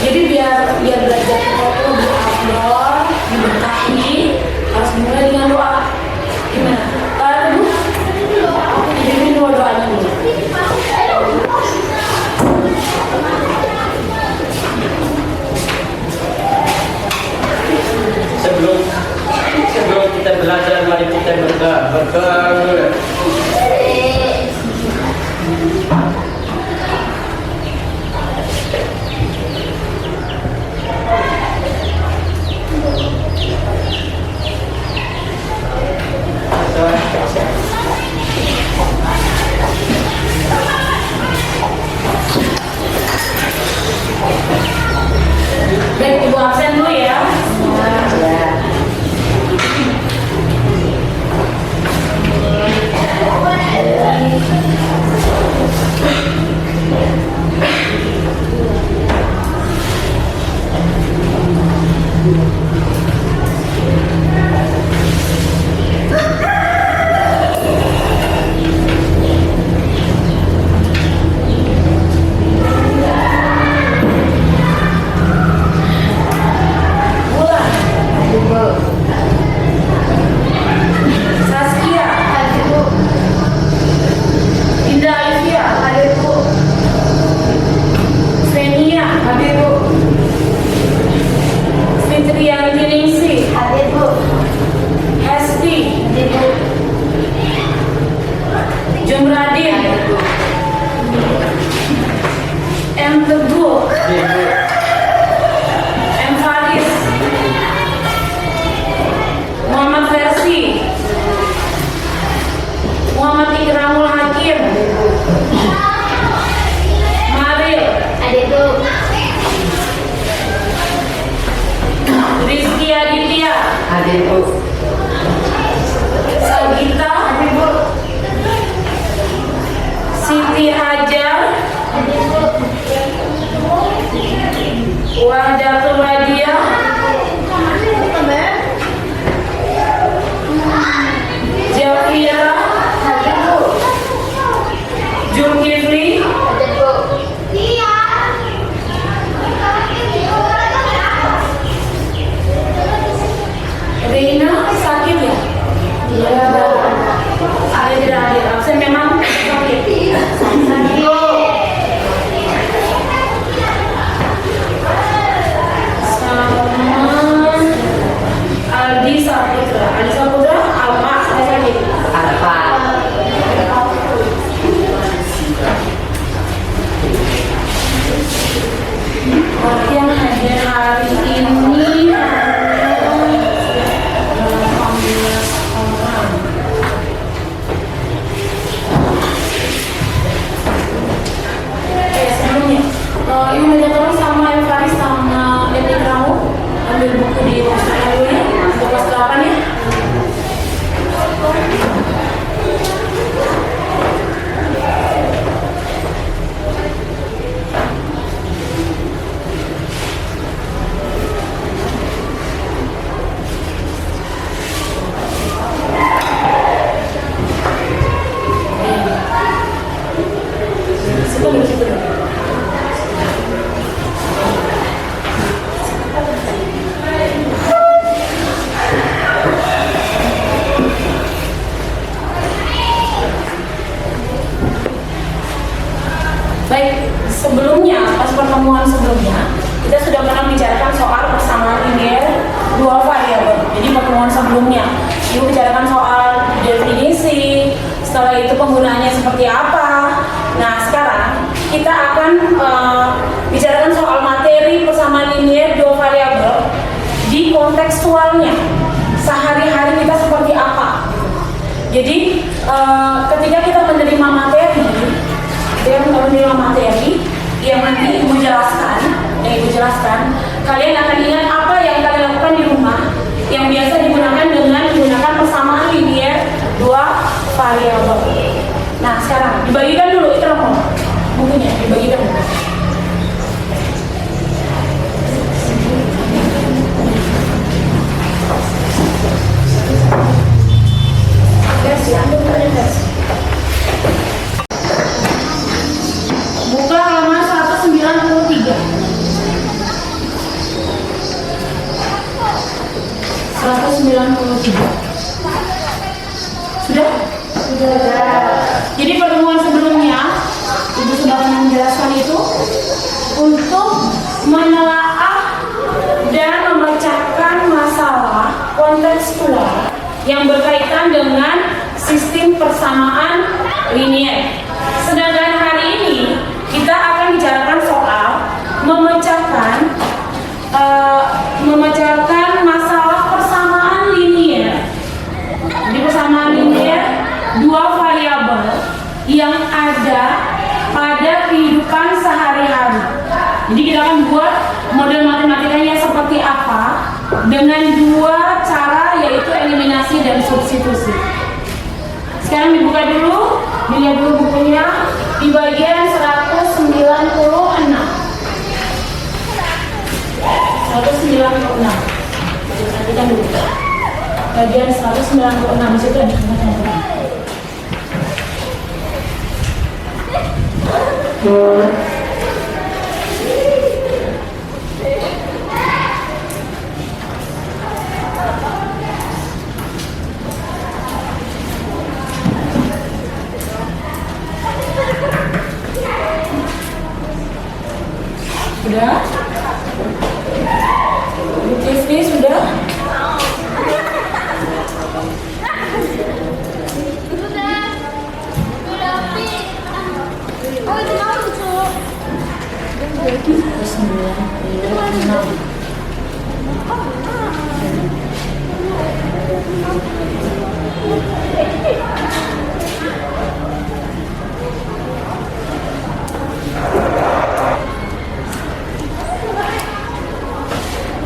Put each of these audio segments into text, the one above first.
Jadi biar belajar foto lebih afdol, diberkahi, harus dimulai dengan doa. Gimana? Jadi doanya dulu. Sebelum kita belajar, mari kita berdoa dulu. Baik, Ibu absen dulu ya. Saskia, Indah Alivia, hadir Bu. Svenia, hadir Bu. Fitriani Ningsi, hadir Bu. Hesti, hadir Bu. Jumradin, M Teguh, M Faris, Muhammad Versi, Muhammad Ikramul Hakim, Maril, Rizky Aditya, Sagita, Siti Hajar, Wahdatul Radia, Jafira, Julkifli, Reina sakit ya? Iya. Saya tidak hadir. Absen memang sakit. Sama Aldi Saputra. Aldi Saputra apa? Saya sakit. Yang hadir hari ini sebelumnya Ibu minta tolong sama Ibu Faris sama Edi kamu ambil buku di posnya dulu ya untuk kelas 8 ya. Situ dulu. Baik, sebelumnya, pas pertemuan sebelumnya, kita sudah pernah bicarakan soal persamaan linear dua variabel. Jadi pertemuan sebelumnya, Ibu bicarakan soal definisi, setelah itu penggunaannya seperti apa. Nah, sekarang kita akan bicarakan soal materi persamaan linear dua variabel di kontekstualnya. Sehari-hari kita seperti apa. Jadi, ketika kita menerima materi, yang nanti Ibu jelaskan, kalian akan ingat apa yang kalian lakukan di rumah yang biasa digunakan dengan menggunakan persamaan linear dua variabel. Nah, sekarang dibagikan dulu itu bukunya, dibagikan dulu. 193. Sudah? Sudah. Jadi pertemuan sebelumnya Ibu sudah menjelaskan itu untuk menelaah dan memecahkan masalah kontekstual yang berkaitan dengan sistem persamaan linier. Sedangkan hari ini kita akan bicarakan soal memecahkan masalah persamaan linier. Jadi persamaan linier dua variabel yang ada pada kehidupan sehari-hari. Jadi kita akan buat model matematikanya seperti apa dengan dua cara, yaitu eliminasi dan substitusi. Sekarang dibuka dulu, dilihat dulu bukunya di bagian 196. 196. Perhatikan dulu. Bagian 196 di situ ada kata-kata. Sudah? TV sudah?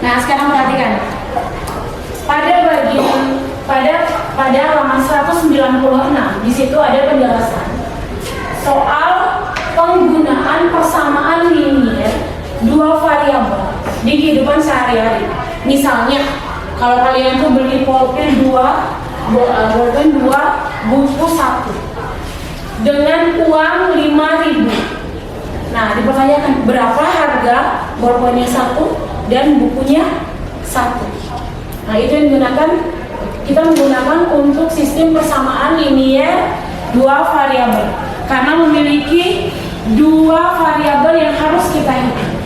Nah, sekarang perhatikan. Pada halaman 196 di situ ada penjelasan soal penggunaan persamaan linier dua variabel di kehidupan sehari-hari. Misalnya, kalau kalian tuh beli bolpen 2, buku 1 dengan uang 5.000. Nah, dipertanyakan berapa harga bolpennya 1 dan bukunya 1. Nah, itu yang kita menggunakan untuk sistem persamaan linier dua variabel karena memiliki dua variabel yang harus kita hitung.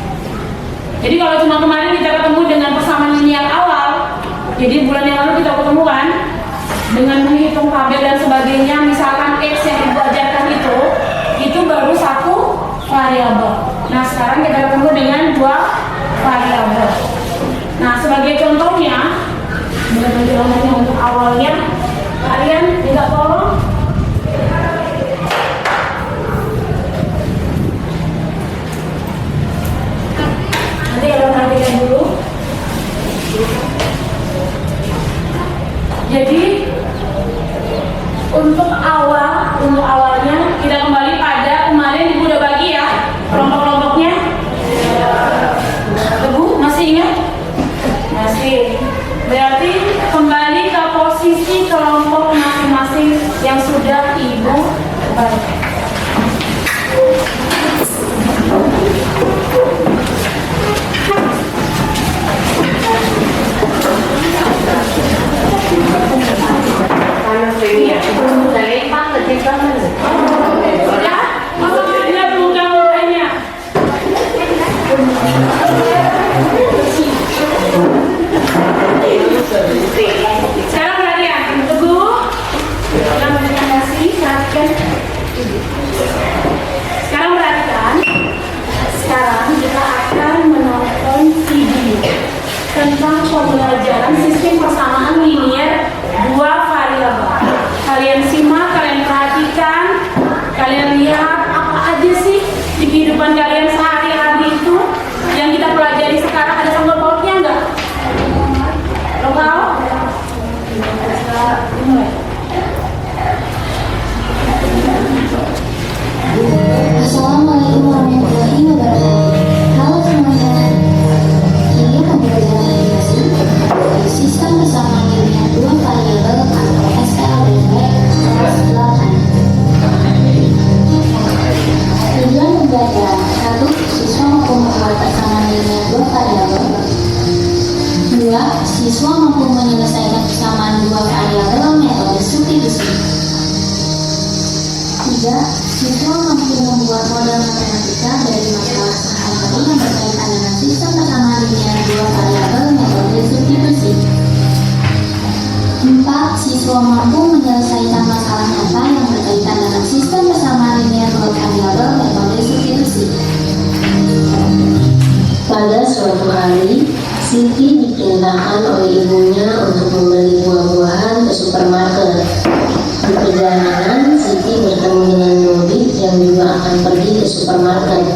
Jadi kalau cuma kemarin kita ketemu dengan persamaan linier awal, jadi bulan yang lalu kita ketemu kan dengan menghitung tabel dan sebagainya, misalkan X yang Ibu ajarkan itu baru satu variabel. Nah, sekarang kita ketemu dengan dua variabel. Nah, sebagai contohnya, untuk awalnya kalian minta tolong nanti kalian perhatikan dulu. Jadi untuk awalnya kita kembali pada kemarin Ibu udah bagi ya kelompok-kelompoknya. Ibu masih ingat? Masih. Berarti kembali ke posisi kelompok masing-masing yang sudah Ibu bagi. Sekarang perhatian, Teguh. Sekarang perhatikan. Sekarang kita akan menonton video tentang pembelajaran sistem persamaan linier dua variabel. Kalian simak, kalian perhatikan, kalian lihat apa aja sih di kehidupan kalian sehari-hari itu yang kita pelajari sekarang. Ada sangkut pautnya enggak? Lokal? Mulai. Assalamualaikum warahmatullahi wabarakatuh. Halo semuanya. Ini akan belajar animasi dari sisa siswa mampu menyelesaikan persamaan dua variabel metode substitusi. 3. Siswa mampu membuat model matematika dari masalah sehari-hari yang berkaitan dengan sistem persamaan linear dua variabel metode substitusi. 4. Siswa mampu menyelesaikan masalah nyata yang berkaitan dengan sistem persamaan linear dua variabel metode substitusi. Pada suatu hari, Siti diperintahkan oleh ibunya untuk membeli buah-buahan ke supermarket. Di perjalanan, Siti bertemu dengan Nodit yang juga akan pergi ke supermarket.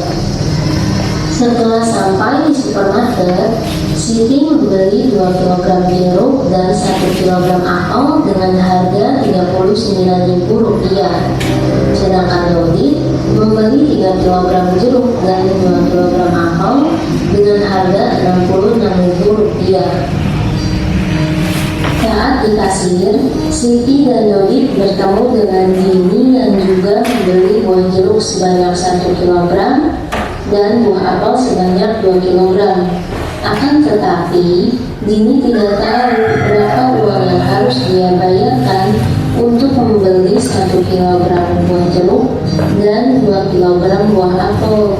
Setelah sampai di supermarket, Siti membeli 2 kg jeruk dan 1 kg apel dengan harga Rp39.000. Sedangkan Nodit membeli 3 kg jeruk dan 2 kg apel dengan harga Rp66.000. Saat di kasir, Siti dan Nodit bertemu dengan Dini yang juga membeli buah jeruk sebanyak 1 kg dan buah apel sebanyak 2 kg. Akan tetapi, Dini tidak tahu berapa uang yang harus dia bayarkan untuk membeli 1 kg buah jeruk dan 2 kg buah apel.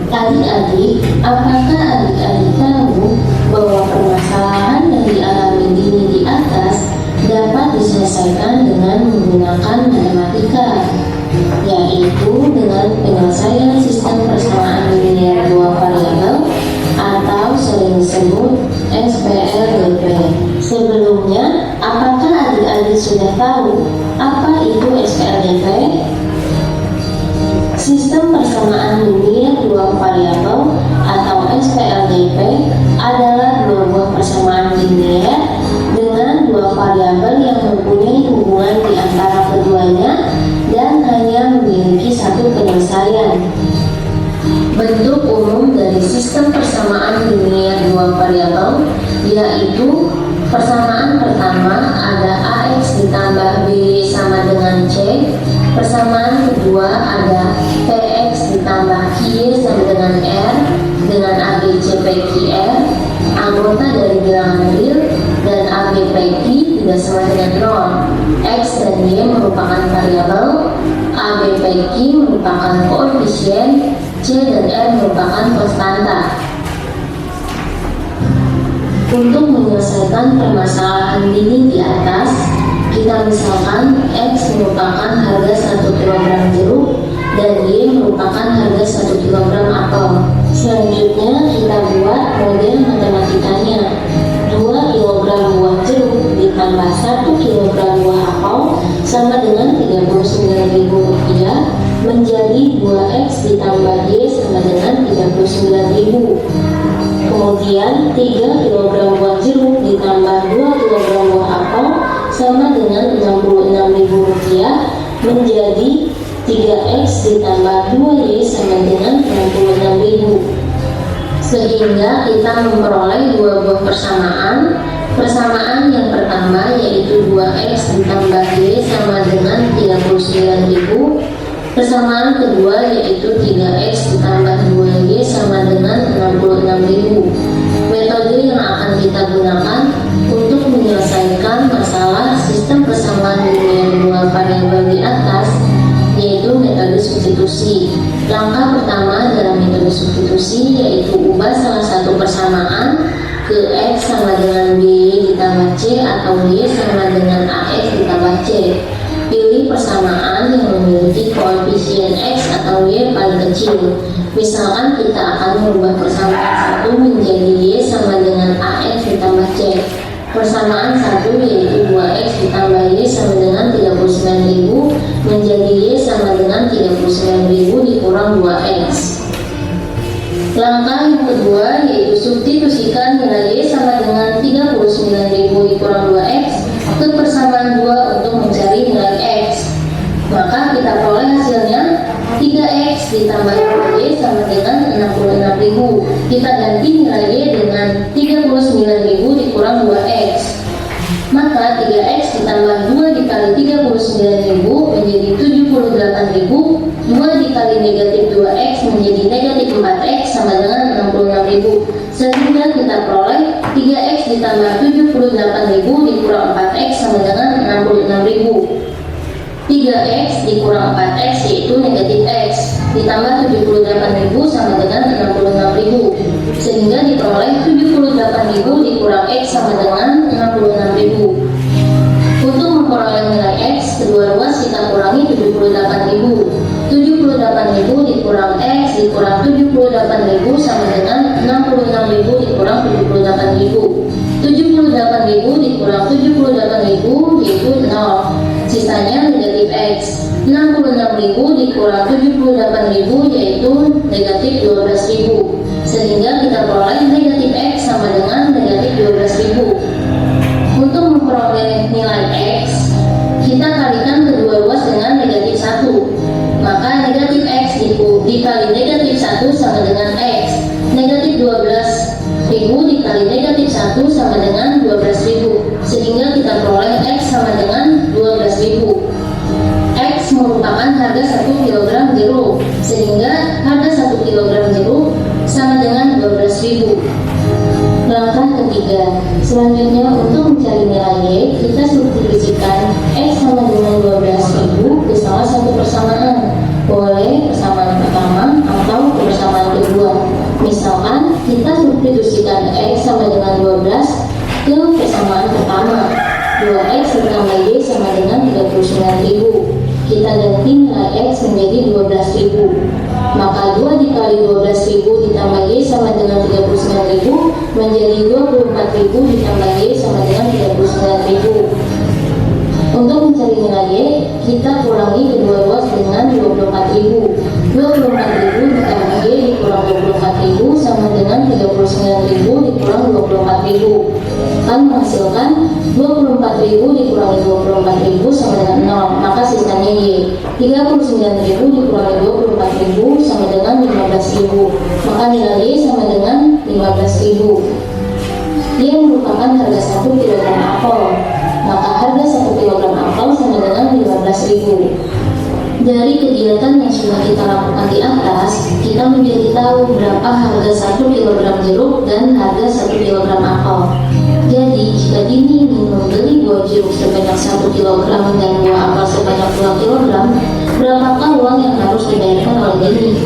Adik-adik, apakah adik-adik tahu bahwa permasalahan yang dialami Dini di atas dapat diselesaikan dengan menggunakan matematika, yaitu dengan penyelesaian sistem persamaan linear dua variabel atau sering disebut SPLDP. Sebelumnya, apakah adik-adik sudah tahu apa itu SPLDP? Sistem persamaan linear dua variabel atau SPLDP adalah dua buah persamaan linear dengan dua variabel yang mempunyai hubungan di antara keduanya dan hanya memiliki satu penyelesaian. Bentuk umum dari sistem persamaan linear dua variabel yaitu persamaan pertama ada AX ditambah BY sama dengan C. Persamaan kedua ada PX ditambah QY sama dengan R dengan ABC PQ R, anggota dari bilangan real, dan AB PQ tidak sama dengan 0. X dan Y merupakan variabel, AB PQ merupakan koefisien, C dan R merupakan konstanta. Untuk menyelesaikan permasalahan ini di atas, kita misalkan X merupakan harga 1 kg jeruk dan Y merupakan harga 1 kg apel. Selanjutnya kita buat model matematikanya. 2 kg buah jeruk ditambah 1 kg buah apel sama dengan Rp39.000 menjadi 2X ditambah Y sama dengan Rp39.000. Kemudian 3 kg buah jeruk ditambah 2 kg buah apel sama dengan Rp66.000 menjadi 3X ditambah 2Y sama dengan 66.000. Sehingga kita memperoleh dua buah persamaan. Persamaan yang pertama yaitu 2X ditambah Y sama dengan 39.000. Persamaan kedua yaitu 3X ditambah 2Y sama dengan 66.000. Metode yang akan kita gunakan untuk menyelesaikan masalah sistem persamaan linear dua variabel di atas yaitu metode substitusi. Langkah pertama dalam metode substitusi yaitu ubah salah satu persamaan ke X sama dengan BY ditambah C atau Y sama dengan AX ditambah C. Pilih persamaan yang memiliki koefisien X atau Y paling kecil. Misalkan kita akan merubah persamaan 1 menjadi Y sama dengan AX ditambah C. Persamaan 1 yaitu 2X ditambah Y sama dengan 39.000 menjadi Y sama dengan 39.000 dikurang 2X. Langkah yang kedua yaitu substitusikan nilai Y sama dengan 39.000 dikurang 2X ke persamaan 2 untuk mencari nilai X. Maka kita peroleh hasilnya 3X ditambah 2Y sama dengan 66.000. Kita ganti nilai Y dengan 39.000 dikurang 2X. Maka 3X ditambah 2 dikali 39.000 menjadi 78.000. 2 dikali negatif 2X menjadi negatif 4X sama dengan 66.000. Sehingga kita peroleh 3X ditambah 78.000 dikurang 4X sama dengan 66.000. 3X dikurang 4X yaitu negatif X ditambah 78.000 sama dengan 66.000, sehingga diperoleh 78.000 dikurang X sama dengan 66.000. Untuk memperoleh nilai X, kedua ruas kita kurangi 78.000. 78.000 dikurang X dikurang 78.000 sama dengan 66.000 dikurang 78.000. 78.000 dikurang 78.000 yaitu 0, sisanya negatif X. 66.000 dikurang 78.000 yaitu negatif 12.000, sehingga kita peroleh negatif X sama dengan negatif 12.000. Untuk memperoleh nilai X, kita kalikan kedua ruas dengan negatif 1, maka negatif X dikali negatif 1 sama dengan X. Negatif 12.000 dikali negatif 1 sama dengan 12.000, sehingga kita peroleh X sama dengan 12.000. X merupakan harga 1 kg jeruk, sehingga harga 1 kg jeruk sama dengan 12.000. Langkah ketiga, selanjutnya untuk mencari nilai Y, kita substitusikan X sama dengan 12.000 ke salah satu persamaan, boleh persamaan pertama atau persamaan kedua. Misalkan kita substitusikan X sama dengan 12 ke persamaan pertama, 2X ditambah Y sama dengan 39.000. Kita ganti nilai X menjadi 12.000, maka 2 dikali 12.000 ditambah Y sama dengan 39.000 menjadi 24.000 ditambah Y sama dengan 39.000. Untuk mencari nilai Y, kita kurangi kedua ruas dengan 24.000. 24.000 ditambah Y dikurang 24.000 sama dengan 39.000 dikurang 24.000, akan menghasilkan 24.000 dikurangi 24.000 sama dengan 0, maka sisanya Y. 39.000 dikurangi 24.000 sama dengan 15.000, maka nilai Y sama dengan 15.000. Y merupakan harga 1 kg apel, maka harga 1 kg apel sama dengan 15.000. Dari kegiatan yang sudah kita lakukan di atas, kita menjadi tahu berapa harga 1 kg jeruk dan harga 1 kg apel. Jadi, jika Dini ingin membeli buah jeruk sebanyak 1 kg dan buah apel sebanyak 2 kg, berapakah uang yang harus dibayarkan oleh Dini?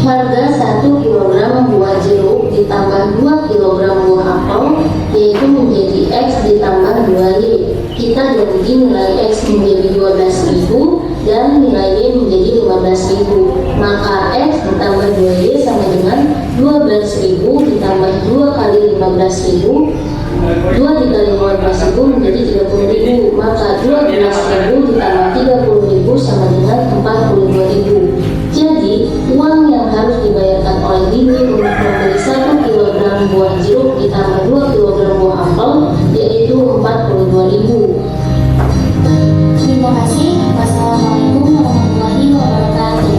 Harga 1 kg buah jeruk ditambah 2 kg buah apel, yaitu menjadi X ditambah 2Y. Kita ganti nilai X menjadi 12.000 dan nilai Y menjadi 15.000, maka X ditambah 2Y sama dengan 12.000 ditambah 2 kali 15.000. 2 dikali 15.000 menjadi 30.000, maka 12.000 ditambah 30.000 sama dengan 42.000. Jadi, uang yang harus dibayarkan oleh Dini untuk membeli 1 kg buah jeruk ditambah 2 kg buah apel yaitu 42.000. Terima kasih. Wassalamualaikum warahmatullahi wabarakatuh.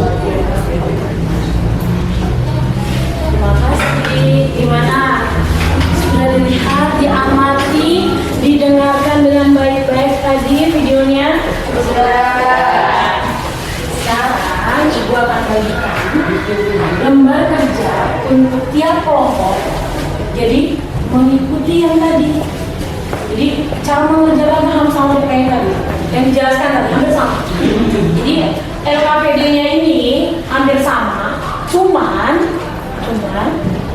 Terima kasih. Gimana? Sudah dilihat, diamati, didengarkan dengan baik-baik tadi videonya? Sudah. Sekarang Ibu akan bagikan lembar kerja untuk tiap kelompok. Jadi mengikuti yang tadi. Jadi cara mengerjakan sama kayak tadi. Yang dijelaskan tadi hampir sama. Jadi LKPD-nya ini hampir sama, cuman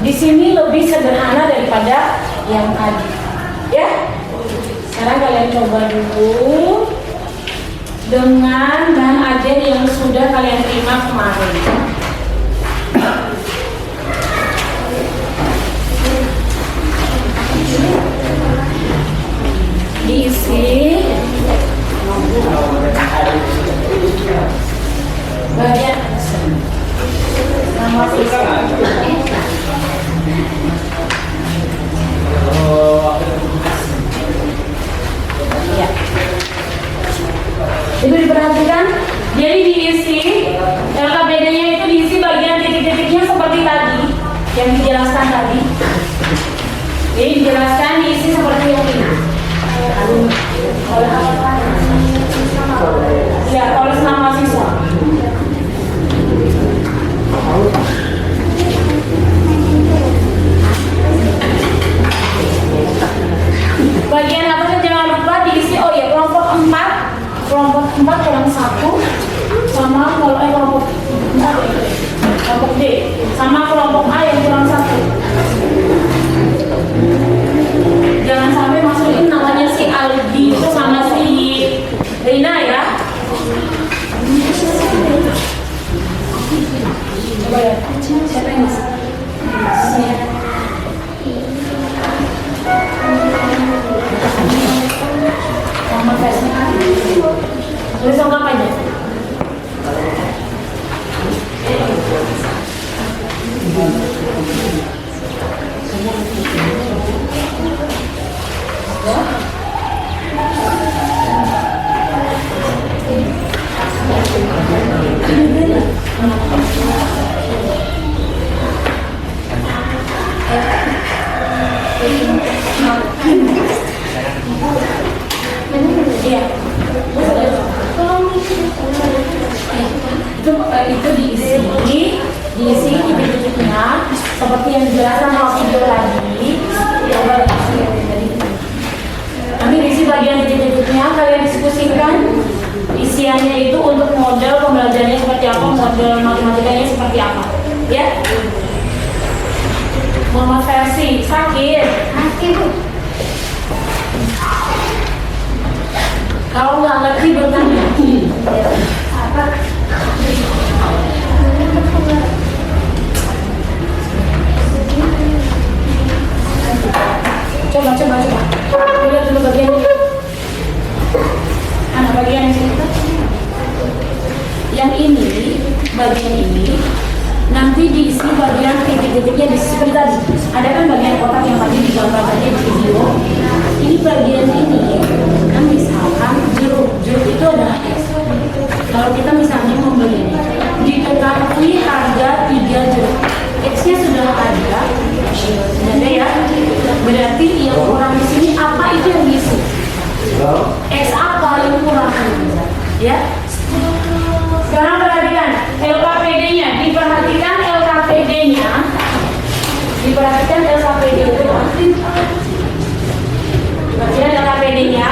di sini lebih sederhana daripada yang tadi. Ya. Sekarang kalian coba dulu dengan bahan ajar yang sudah kalian terima kemarin. Diisi bagian nama siswa. Ya. Itu diperhatikan. Jadi diisi LKPD-nya itu diisi bagian titik-titiknya seperti tadi yang dijelaskan tadi. Jadi dijelaskan diisi seperti yang ini. Ya, tulis nama siswa. Iya. Itu diisi titik-titiknya seperti yang dijelaskan dalam video tadi. Nanti diisi bagian titik-titiknya, kalian diskusikan isiannya itu untuk model pembelajarannya seperti apa, model matematikanya seperti apa, ya. Muhammad versi sakit. Kalau nggak ngerti bertanya. Apa? Coba. Lihat dulu bagian ini. Bagian yang ini, bagian ini nanti diisi bagian titik-titiknya di seperti tadi. Ada kan bagian kotak yang tadi digambar tadi di video. Ini bagian ini, kan misalkan jeruk itu adalah X. Kalau kita misalnya membeli diketahui harga 3 jeruk, X-nya sudah ada ya. Berarti yang kurang di sini apa itu yang diisi? X apa yang kurang? Ya. Sekarang perhatikan LKPD-nya, diperhatikan LKPD-nya itu. Perhatikan LKPD-nya.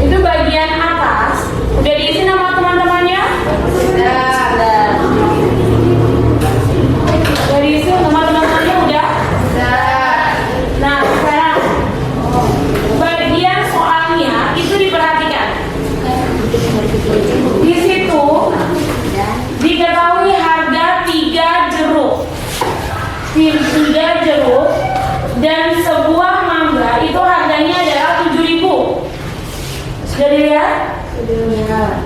Itu bagian atas. Udah diisi nama teman-temannya? Sudah. Udah diisi nama teman-temannya udah? Nah, sekarang bagian soalnya itu diperhatikan. Di situ diketahui harga 3 jeruk. 3 jeruk dan sebuah mangga itu harganya adalah 7.000. Sudah dilihat? Sudah.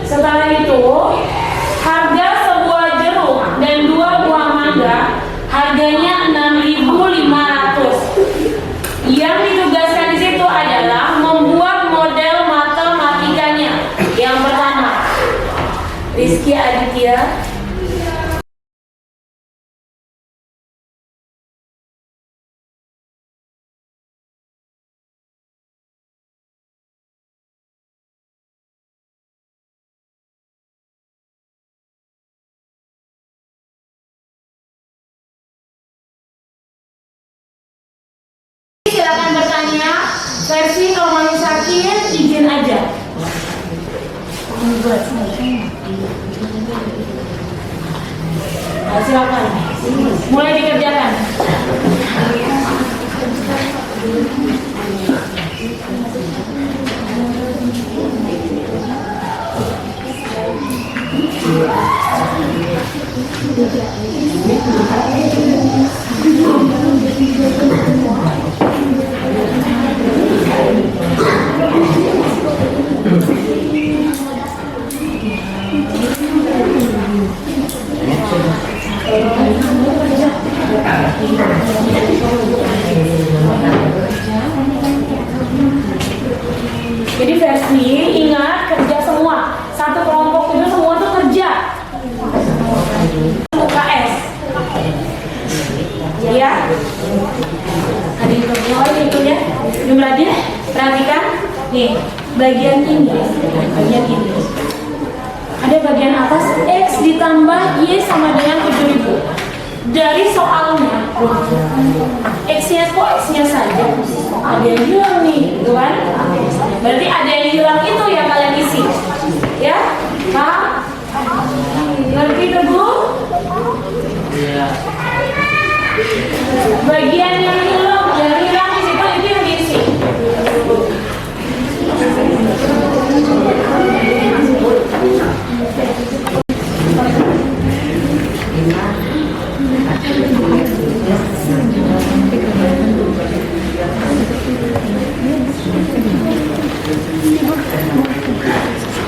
Setelah itu harga sebuah jeruk dan 2 buah mangga harganya 6.500. Yang ditugaskan di situ adalah membuat model matematikanya. Yang pertama, Rizky Aditya. Silakan bertanya. Versi kalau mau sakit izin aja. Nah, silakan. Mulai dikerjakan. Jadi versi ingat kerja semua. Satu kelompok itu semua tuh kerja. UKS. Ya. Ada itu ya. Jumlahnya perhatikan nih, bagian ini. Ada bagian atas X ditambah Y sama dengan 7.000. Dari soalnya X-nya kok X-nya saja ada yang hilang nih, gitu kan? Berarti ada yang hilang itu yang kalian isi, ya? Paham? Ngerti ke Bu? Iya. Bagian yang hilang di situ itu yang diisi.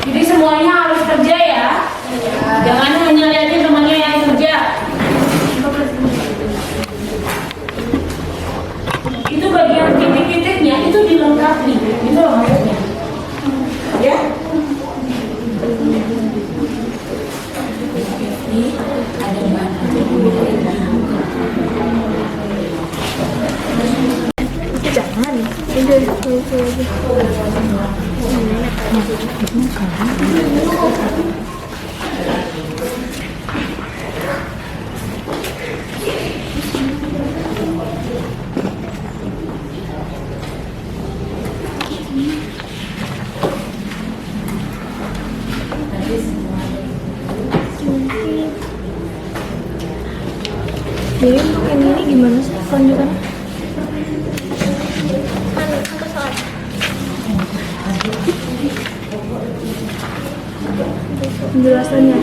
Jadi semuanya harus kerja ya. Jangan hanya lihatin temannya yang kerja. Itu bagian titik-titiknya itu dilengkapi. Itu loh maksudnya. Ya. Ini ada bahan. Jadi untuk yang ini gimana sih kelanjutannya? Penjelasannya,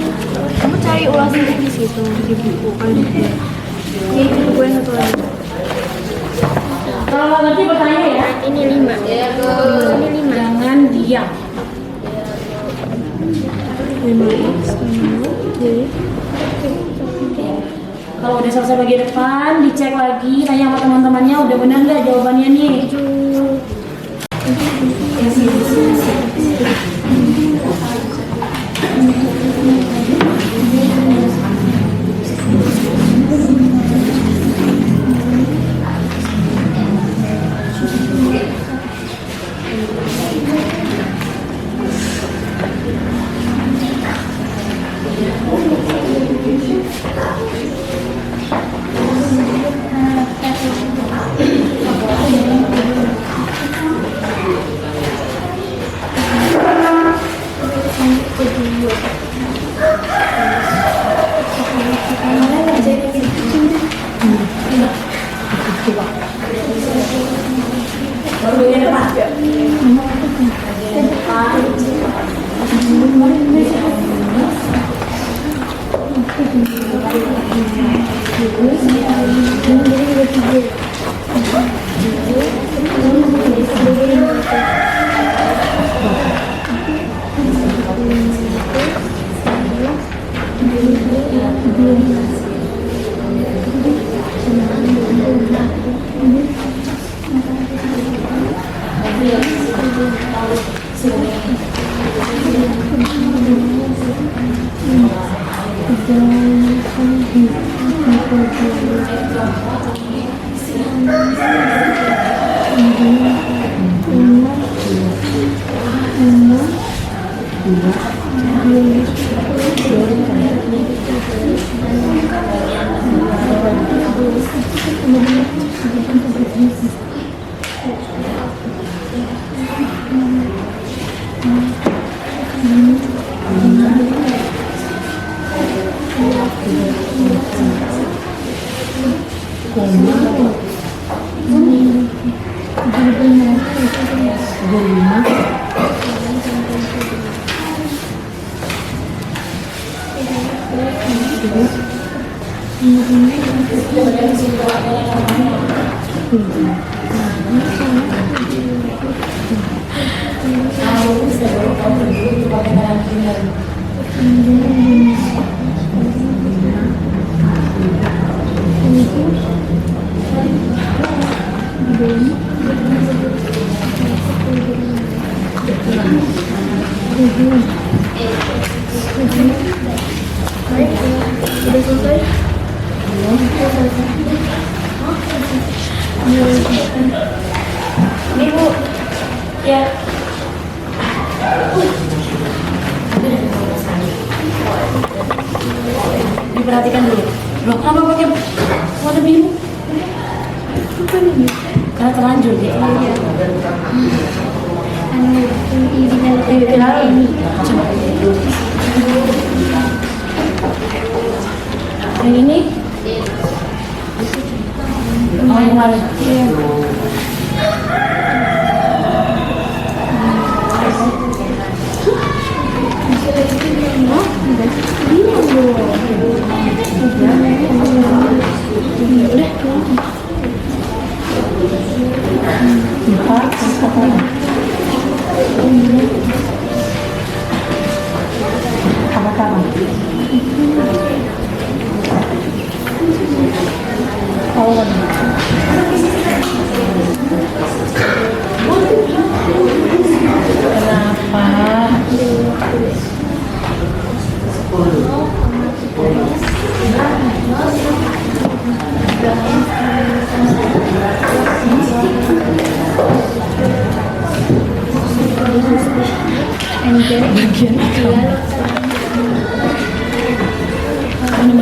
kamu cari ulasannya di situ di buku kan? Ini buku yang satu lagi. Kalau nggak ngerti bertanya ya. Ini 5. Ini 5. Jangan diam. 5x jadi Kalau udah selesai bagian depan, dicek lagi, tanya sama teman-temannya udah benar nggak jawabannya nih. Baru bagian depan. Bagian depan. Ini Bu, ya. Diperhatikan dulu. Loh, kenapa pakai warna biru? Karena terlanjur dia. Coba. Yang ini? Oh, yang kemarin. Iya.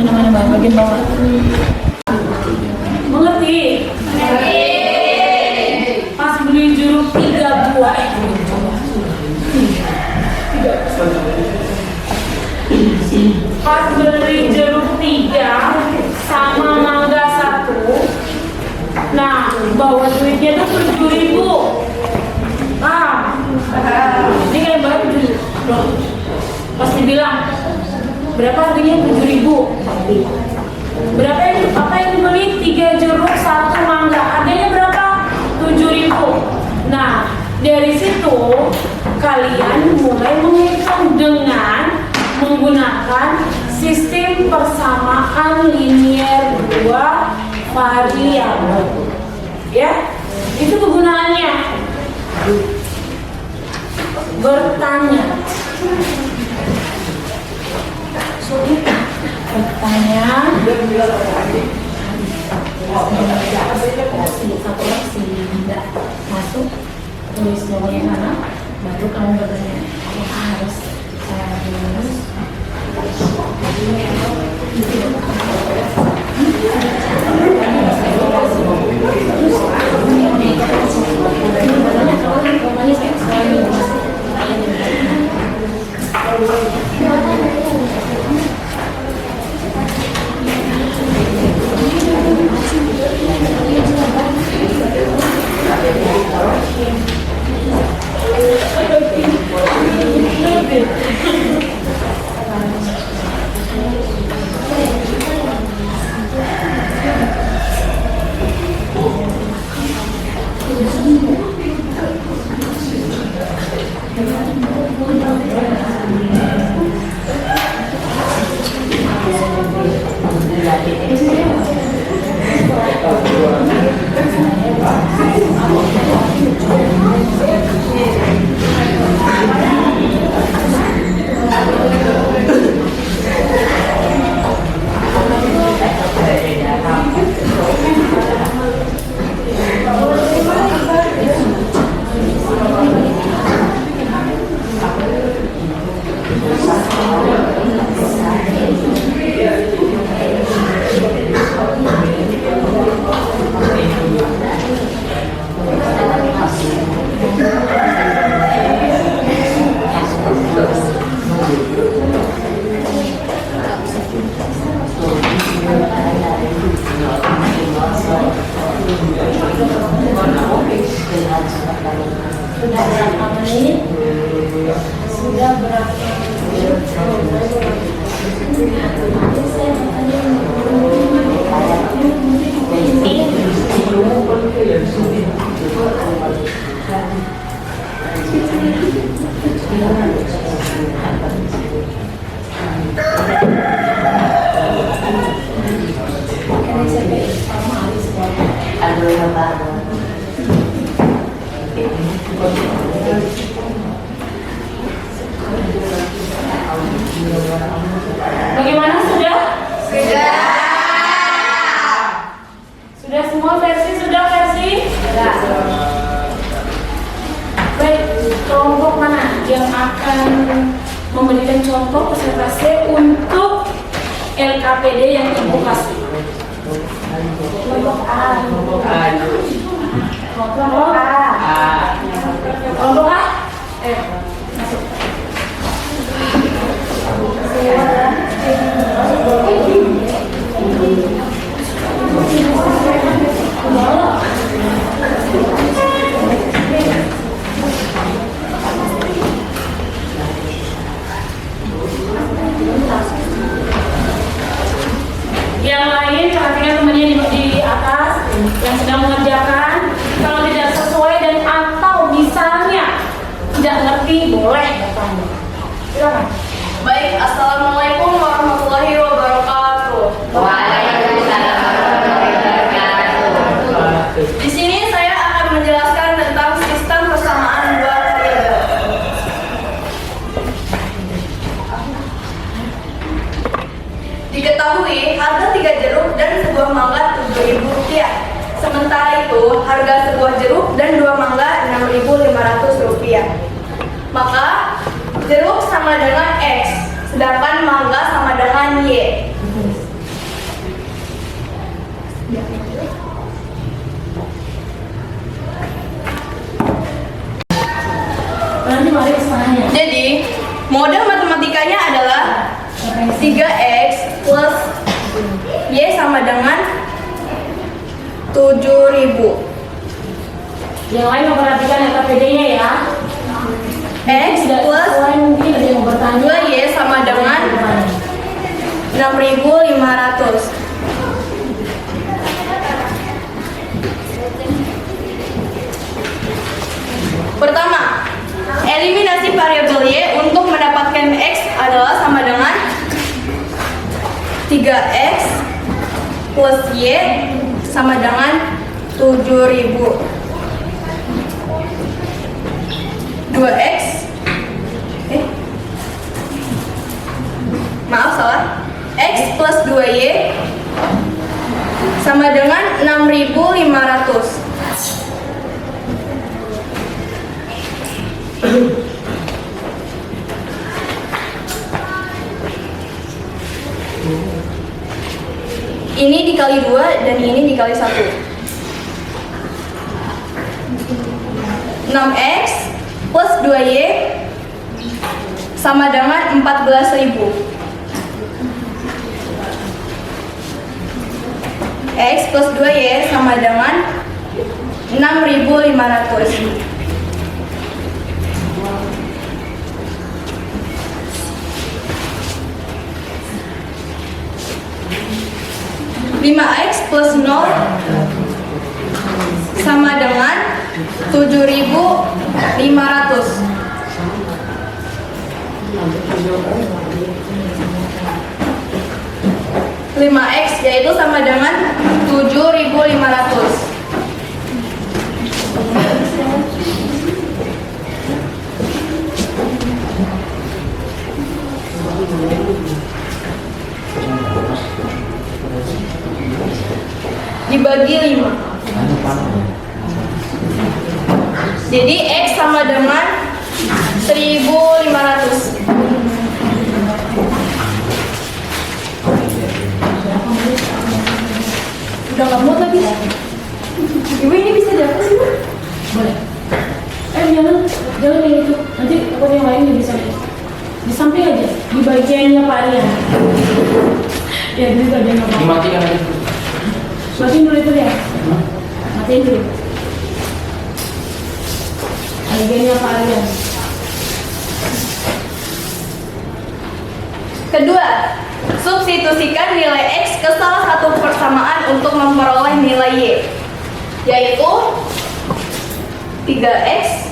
Mana bawah, bagian bawah. Mengerti? Pas beli jeruk 3 buah. Pas beli jeruk 3 sama mangga berapa harganya? 7.000. Berapa yang dibeli? 3 jeruk 1 mangga, harganya berapa? 7.000. Nah, dari situ kalian mulai menghitung dengan menggunakan sistem persamaan linier 2 variabel. Ya, itu kegunaannya. Bertanya. Masuk, tulis nomornya mana, baru kamu bertanya apakah harus saya tulis. Sudah berapa menit? Sudah berapa Bagaimana, sudah? Sudah. Sudah semua versi? Sudah versi? Sudah. Baik, kelompok mana yang akan memberikan contoh presentasi untuk LKPD yang Ibu kasih? Kelompok A. Kelompok A. Kelompok A. Kelompok A. Masuk. Yang lain perhatikan temannya di atas yang sedang mengerjakan. Kalau tidak sesuai dan atau misalnya tidak ngerti, boleh bertanya. Silakan. Baik, assalamualaikum warahmatullahi wabarakatuh. Waalaikumsalam warahmatullahi wabarakatuh. Di sini saya akan menjelaskan tentang sistem persamaan dua variabel. Diketahui harga 3 jeruk dan sebuah mangga Rp7.000. Sementara itu harga sebuah jeruk dan 2 mangga Rp6.500. Maka jeruk sama dengan X, sedangkan mangga sama dengan Y. Nanti mari kesananya. Jadi, model matematikanya adalah 3X plus Y sama dengan 7.000. Yang lain memperhatikan LKPD-nya ya. X Tidak plus sesuai, mungkin ada yang mau bertanya. 2Y sama dengan 6.500. Pertama, eliminasi variabel Y untuk mendapatkan X adalah sama dengan 3X plus Y sama dengan 7.000. 2X maaf salah, X plus 2Y sama dengan 6.500. Ini dikali 2 dan ini dikali 1. 6X plus 2Y sama dengan 14.000. X plus 2Y sama dengan 6.500. 5X plus 0 sama dengan 7.500. 5X yaitu sama dengan 7.500. Dibagi 5. Jadi X sama dengan 1.500. Udah nggak muat lagi. Ibu ini bisa dapat sih, Bu? Boleh. Jangan yang itu. Nanti aku yang lain nggak bisa. Di samping aja, di bagiannya Pak Rian. Ya, di bagian apa? Dimatikan aja. Matiin dulu itu ya. Matiin dulu. Bagiannya Pak Rian. Kedua, substitusikan nilai X ke salah satu persamaan untuk memperoleh nilai Y, yaitu 3X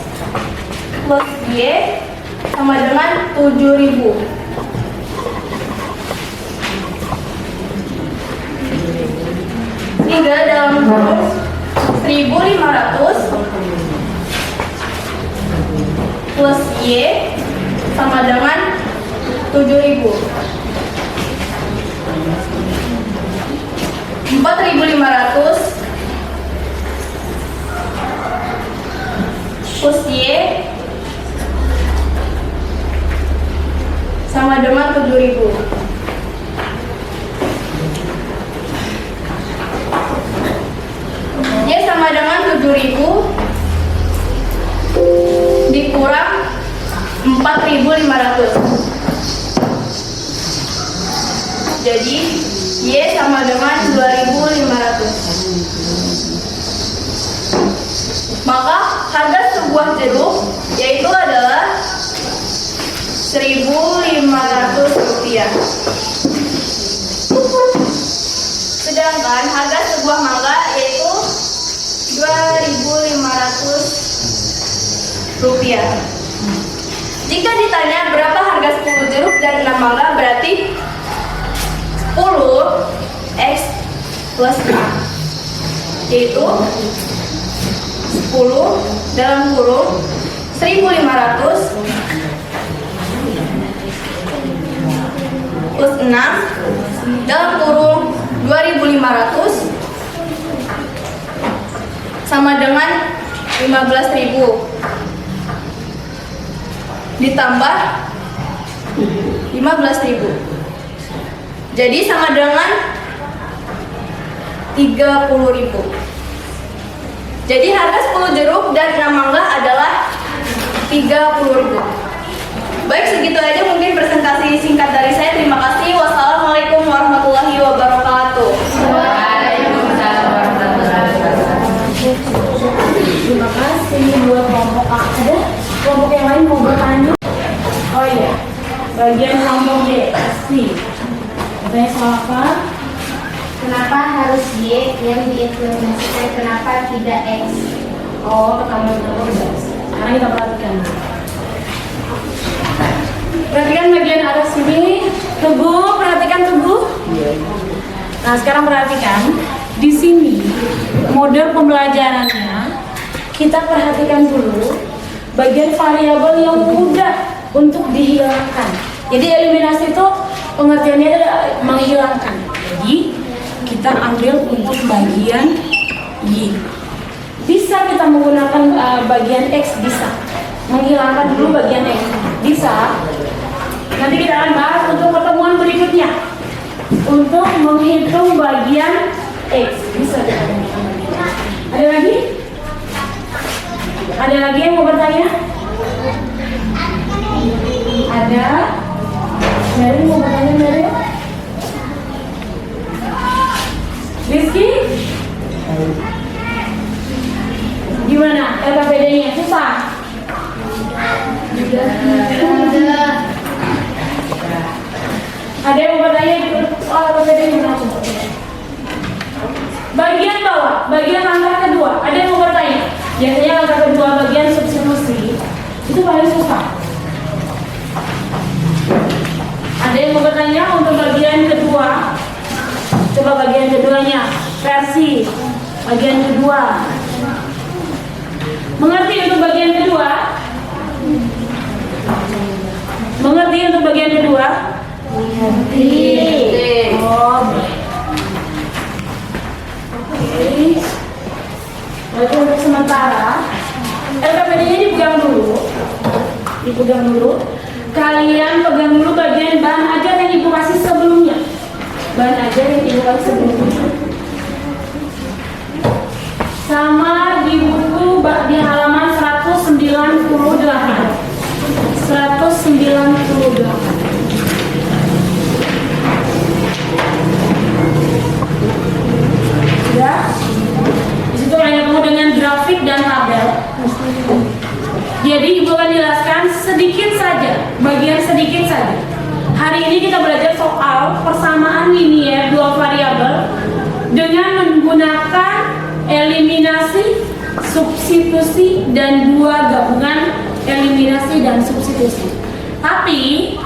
plus Y sama dengan 7.000. Tinggal dalam kurung 1.500 plus Y sama dengan 7.000. 4.500 plus Y sama dengan 7.000. Y sama dengan 7.000 dikurang 4.500. Jadi Y sama dengan 2.500. Maka harga sebuah jeruk yaitu adalah 1.500 rupiah. Sedangkan harga sebuah mangga yaitu 2.500 rupiah. Jika ditanya berapa harga 10 jeruk dan 6 mangga, berarti 10X plus 6 yaitu 10 dalam kurung 1.500 plus 6 dalam kurung 2.500 sama dengan 15.000 ditambah 15.000. Jadi sama dengan 30.000. Jadi harga 10 jeruk dan 6 mangga adalah 30.000. Baik, segitu aja mungkin presentasi singkat dari saya. Terima kasih. Wassalamualaikum warahmatullahi wabarakatuh. Waalaikumsalam warahmatullahi wabarakatuh. Terima kasih buat kelompok A. Ada kelompok yang lain mau bertanya? Oh iya, bagian kelompok D pasti. Katanya yang diimplementasikan kenapa tidak X? Oh, pertama kenapa tidak? Sekarang kita perhatikan. Perhatikan bagian atas sini. Teguh, perhatikan Teguh. Nah, sekarang perhatikan di sini model pembelajarannya. Kita perhatikan dulu bagian variabel yang mudah untuk dihilangkan. Jadi eliminasi itu pengertiannya adalah menghilangkan. Jadi kita ambil untuk bagian Y. Bisa kita menggunakan bagian X, bisa. Menghilangkan dulu bagian X, bisa. Nanti kita akan bahas untuk pertemuan berikutnya. Untuk menghitung bagian X, bisa kita menghitung bagian X. Ada lagi? Ada lagi yang mau bertanya? Ada? Mary mau bertanya, Mary? Rizky? Gimana? LKPD-nya susah? Ada yang mau bertanya soal LKPD gimana? Bagian bawah, bagian langkah kedua, ada yang mau bertanya? Biasanya langkah kedua bagian substitusi itu paling susah. Ada yang mau bertanya untuk bagian kedua? Coba bagian keduanya, versi bagian kedua. Mengerti untuk bagian kedua? Mengerti untuk bagian kedua? Mengerti. Oh, oke. Berarti untuk sementara LKPD-nya dipegang dulu. Kalian pegang dulu bagian bahan ajar yang ibu kasih sebelumnya. Bahan ajar yang ibu kasih sebelumnya. Sama di buku di halaman 198. 198. Sudah? Di situ hanya ketemu dengan grafik dan tabel. Jadi ibu akan jelaskan sedikit saja, bagian sedikit saja. Hari ini kita belajar soal persamaan linier dua variabel dengan menggunakan eliminasi, substitusi, dan dua gabungan eliminasi dan substitusi. Tapi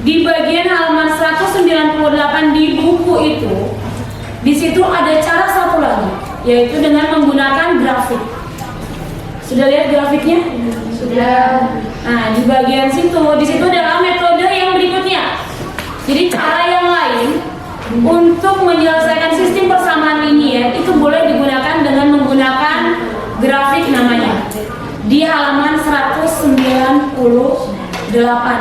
di bagian halaman 198 di buku itu, di situ ada cara satu lagi, yaitu dengan menggunakan grafik. Sudah lihat grafiknya? Sudah. Nah, di bagian situ, di situ adalah metode yang berikutnya. Jadi cara yang lain untuk menyelesaikan sistem persamaan linier itu boleh digunakan dengan menggunakan grafik namanya. Di halaman 198.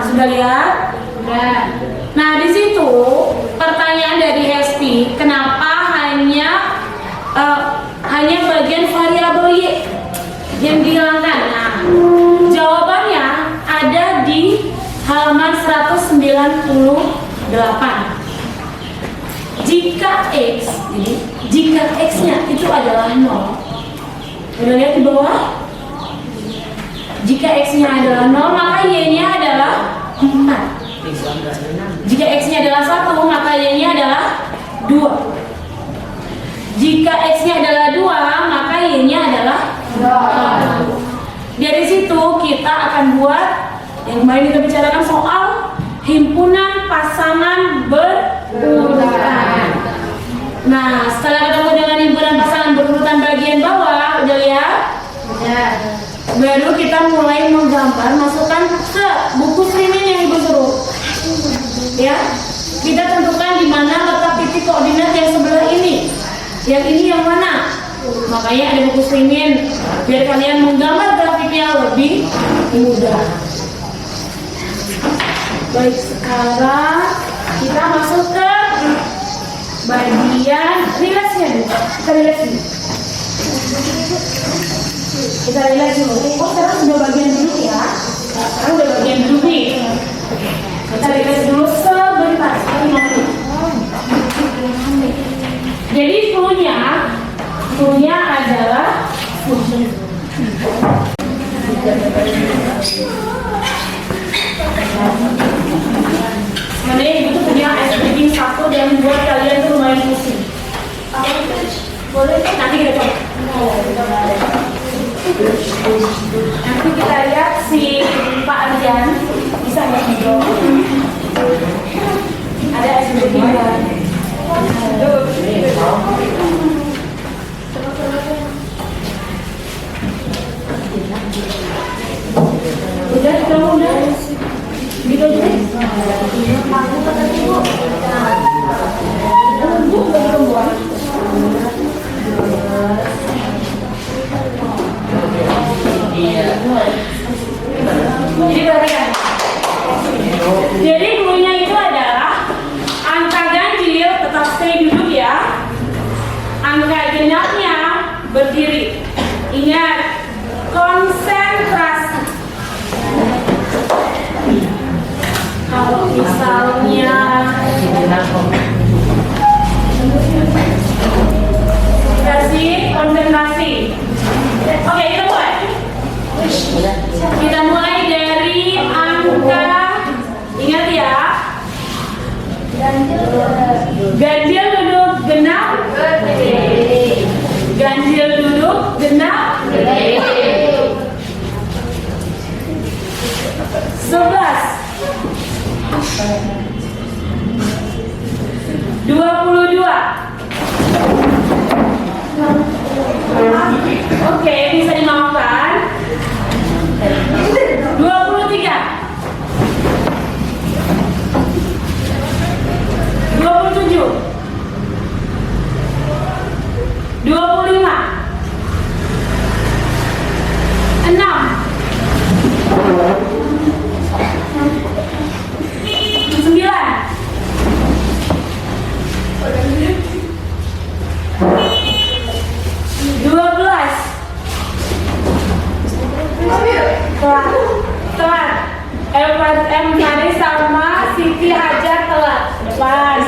Sudah lihat? Sudah. Nah, di situ pertanyaan dari Hesti, kenapa hanya bagian variabel Y yang dihilangkan? Nah, jawabannya ada di halaman 198. Jika X-nya itu adalah 0. Udah lihat di bawah? Jika X-nya adalah 0, maka Y-nya adalah 4. Jika X-nya adalah 1, maka Y-nya adalah 2. Jika X-nya adalah 2, maka Y-nya adalah 2. Dari situ kita akan buat yang kemarin kita bicarakan soal himpunan pasangan berurutan. Nah, setelah ketemu dengan himpunan pasangan berurutan bagian bawah, udah lihat? Udah. Baru kita mulai menggambar, masukkan ke buku streaming yang ibu suruh. Ya, kita tentukan di mana letak titik koordinat yang sebelah ini. Yang ini yang mana? Makanya ada buku streaming biar kalian menggambar grafiknya lebih mudah. Baik, sekarang kita masuk ke bagian rileksnya dulu. Kita rileks dulu. Oh, sekarang sudah bagian duduk ya. Sekarang udah bagian duduk nih. Kita rileks dulu sebentar. Jadi clue-nya adalah sebenarnya itu punya SPG 1 dan buat kalian tuh lumayan pusing. Boleh, nanti kita coba. Nanti kita lihat si Pak Arjan bisa nggak ngobrol. Ada SBB-nya. Udah, gitu aja deh. Aku kata ibu. Bu, belum buat. Jadi perhatikan. Jadi cluenya itu adalah angka ganjil tetap stay duduk ya. Angka genapnya berdiri. Ingat, konsentrasi. Kalau misalnya kasih konsentrasi. Oke, kita mulai. Kita mulai dari angka, ingat ya, ganjil duduk genap, ganjil duduk genap, 11, 22. Oke, bisa dimaafkan. 23, 27, 25, 6, 12. Telat. M tadi sama Siti Hajar telat. Depan.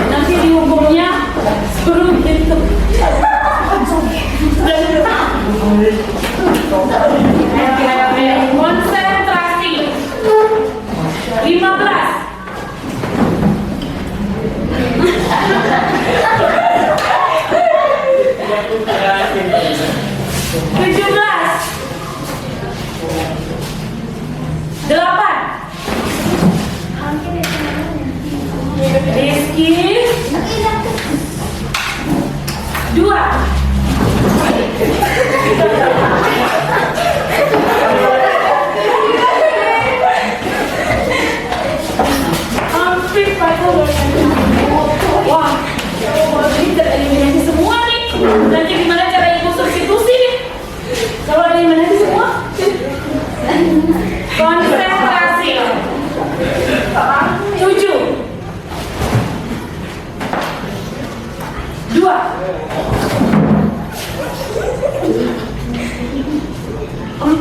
Nanti dihukumnya suruh gitu. Konsentrasi. 15. 17. 8. Rizky 2. Hampir pakai. Wah, ini tereliminasi semua nih. Nanti gimana cara ibu substitusi nih? Kalau eliminasi semua? Konsentrasi. 7. 2. 4.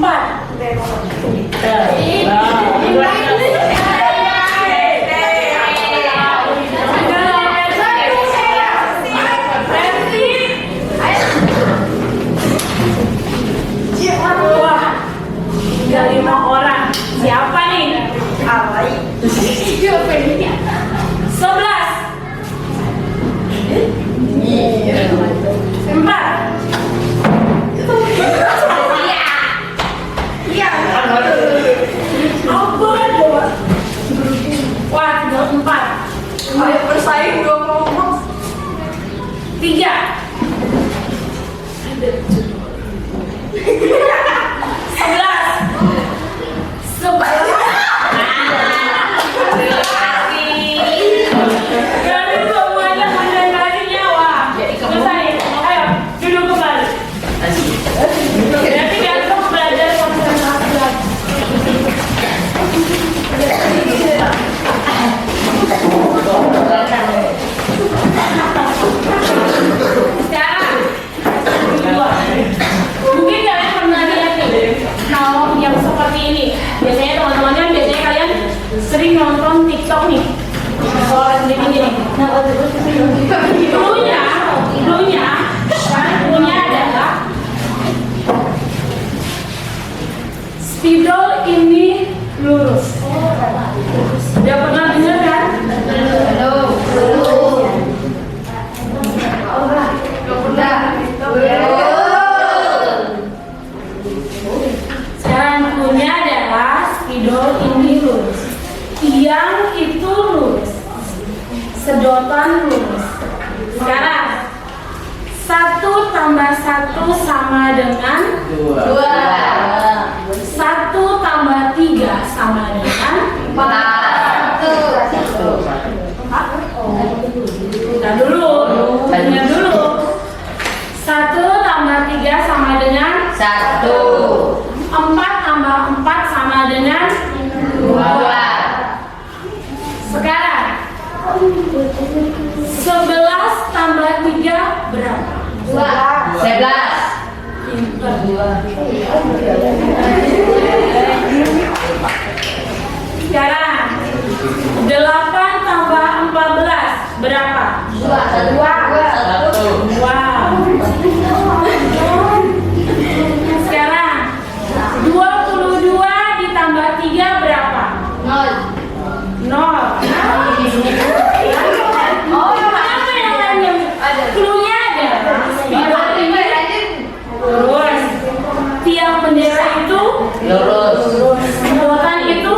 Wah, tinggal 5 orang. Siapa nih? 11. 4. Wah, tinggal 4. Ayo bersaing dong ngomong. 3. 11. Jadi semuanya konsentrasi nyawa. Selesai. Ayo, duduk kembali. Berarti besok belajar konsentrasi lagi. Sekarang kedua. Mungkin kalian pernah lihat nih kalau yang seperti ini. Biasanya teman-temannya kalian sering nonton TikTok nih. Soal sendiri gini. Cluenya adalah Sekarang clue-nya adalah spidol ini lurus, tiang itu lurus, sedotan lurus. Sekarang 1 tambah 1 sama dengan 2. 1 tambah 3 sama dengan 4. Udah dulu, dengar dulu. 1 tambah 3 sama dengan 1. 4 tambah 4 sama dengan 2. Sekarang 11 tambah 3 berapa? 11. Pintar. Sekarang 8 tambah 14 berapa? 2. Wow. Sekarang 22 ditambah 3 berapa? 0. Oh, apa yang lainnya? Clue-nya ada. Lurus. Tiang bendera itu Lurus. sedotan itu.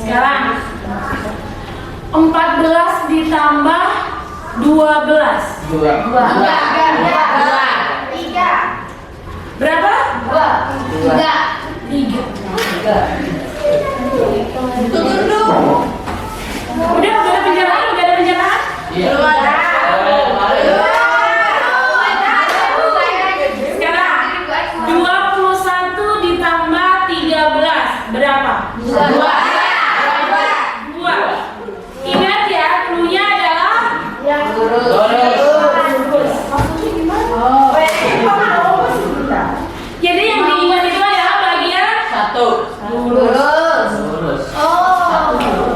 Sekarang 14 ditambah 12 berapa? 3. Udah ada penjelasan? Udah ada penjelasan? Sekarang 21 ditambah 13 berapa? 2. Ingat ya, clue-nya adalah lurus. Jadi yang diingat itu adalah bagian 1. lurus. Lurus.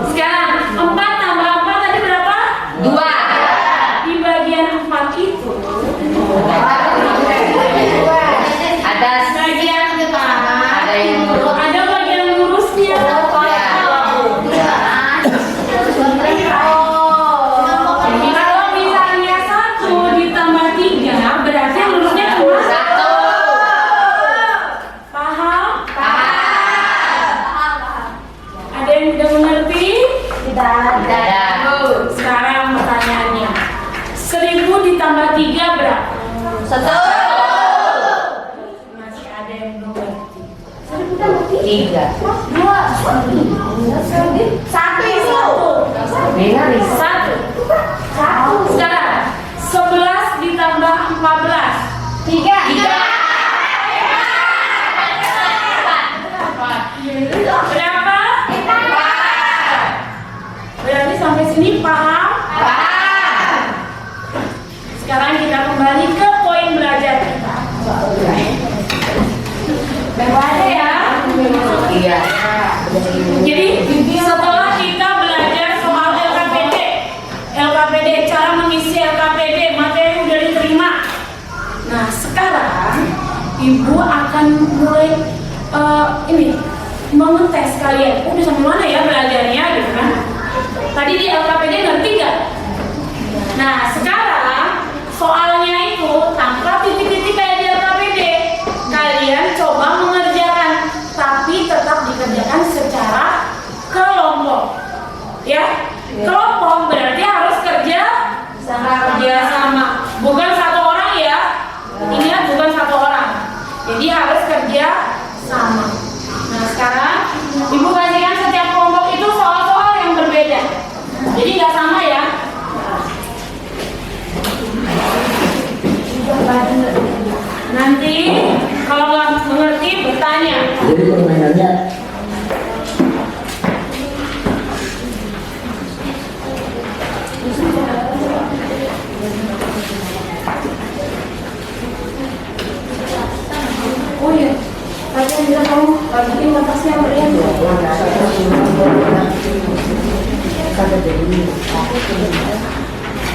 Sekarang 4 tambah 4 tadi berapa? 2. Di bagian 4 itu Ada bagian ada yang lurus. ada bagian lurusnya. Kalau misalnya 1 ditambah 3 berarti lurusnya cuma 1. Paham? Ada yang udah mengerti? Sekarang pertanyaannya 1000 ditambah 3 berapa? 1. Masih ada yang belum ngerti. 3. 1. Sekarang 11 ditambah 14 berapa? Berarti sampai sini paham? Sekarang kita kembali ke poin belajar kita. Ada ya? Iya. Jadi setelah kita belajar soal LKPD, cara mengisi LKPD, materi udah diterima. Nah sekarang ibu akan mulai mengetes kalian. Udah sampai mana ya belajarnya gitu kan? Tadi di LKPD ngerti nggak? Nah sekarang soalnya itu tanpa titik-titik kayak di LKPD. Kalian coba mengerjakan, tapi tetap dikerjakan secara kelompok. Ya, kelompok berarti harus kerja sama. Bukan satu orang ya. Ingat bukan satu orang. Jadi harus kerja sama. Nah sekarang ibu kasihkan setiap kelompok itu soal-soal yang berbeda. Jadi nggak sama ya. Nanti kalau nggak mengerti bertanya. Jadi permainannya Oh iya, tadi yang bilang kamu bagiin batasnya meriah.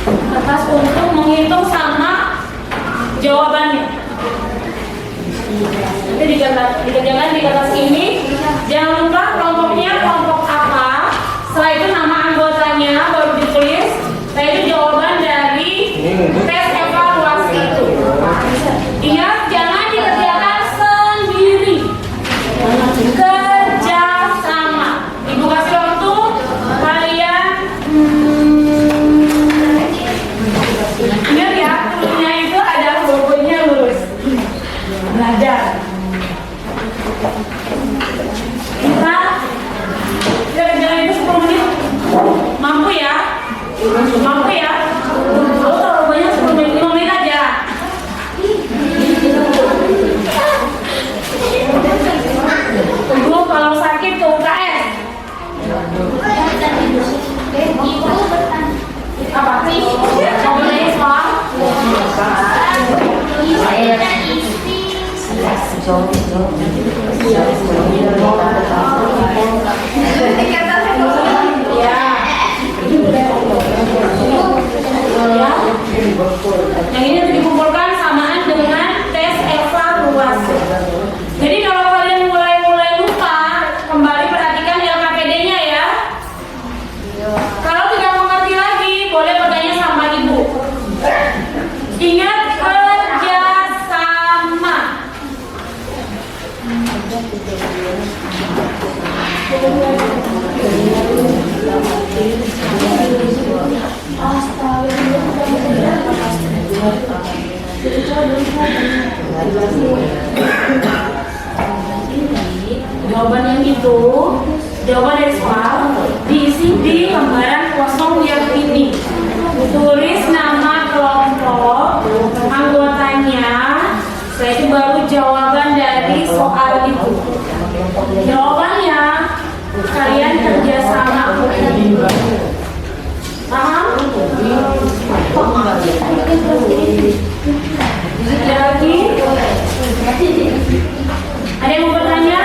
Kertas untuk menghitung sama jawabannya. Nanti dikerjakan di kertas ini. Jangan lupa kelompoknya kelompok apa. Setelah itu nama anggotanya baru ditulis. Setelah itu jawaban dari tes evaluasi itu. Ingat, jangan dikerjakan sendiri. Kerja sama. Ibu kasih waktu kalian. Ingat ya, tulisnya itu ada logonya lurus. Belajar. Kita kerjakan itu 10 menit. Mampu ya? Mampu ya? Kalau terlalu banyak 10 menit, 5 menit aja. Ibu kalau sakit ke UKS. Apa? Kamu nangis, Pak? Ya. Yang ini dikumpulkan samaan dengan tes evaluasi. Jadi kalau kalian mulai lupa, kembali perhatikan LKPD-nya ya. Kalau tidak mengerti lagi, boleh bertanya sama ibu. Ingat, kerja sama. Jawaban yang itu, jawaban dari soal diisi di lembaran kosong yang ini. Tulis nama kelompok anggotanya, setelah itu baru jawaban dari soal itu. Jawabannya kalian kerjasama. Paham? Ada lagi? Ada yang mau bertanya?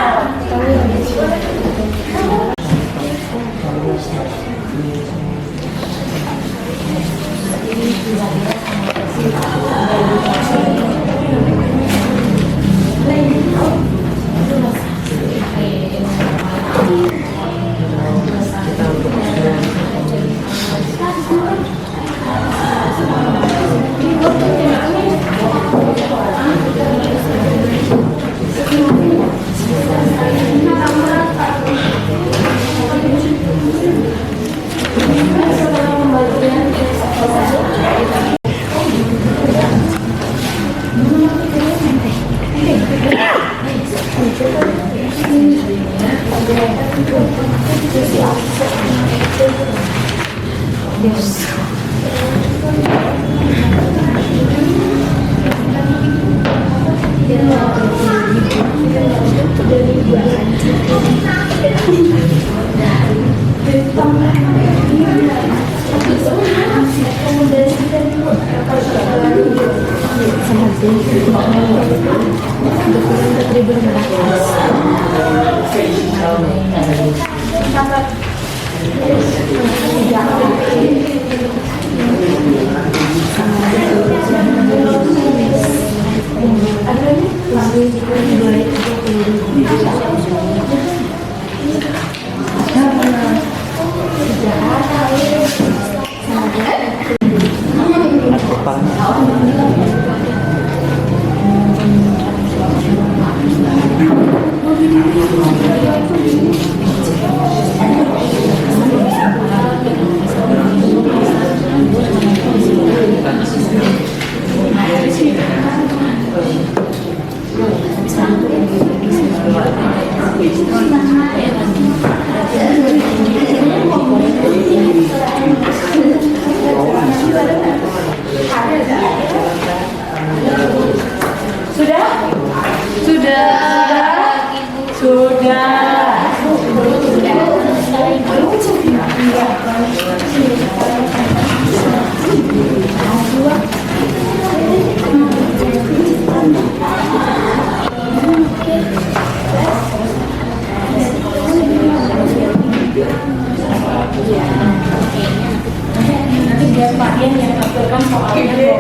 Nanti biar Pak Dian yang tampilkan soalnya ya.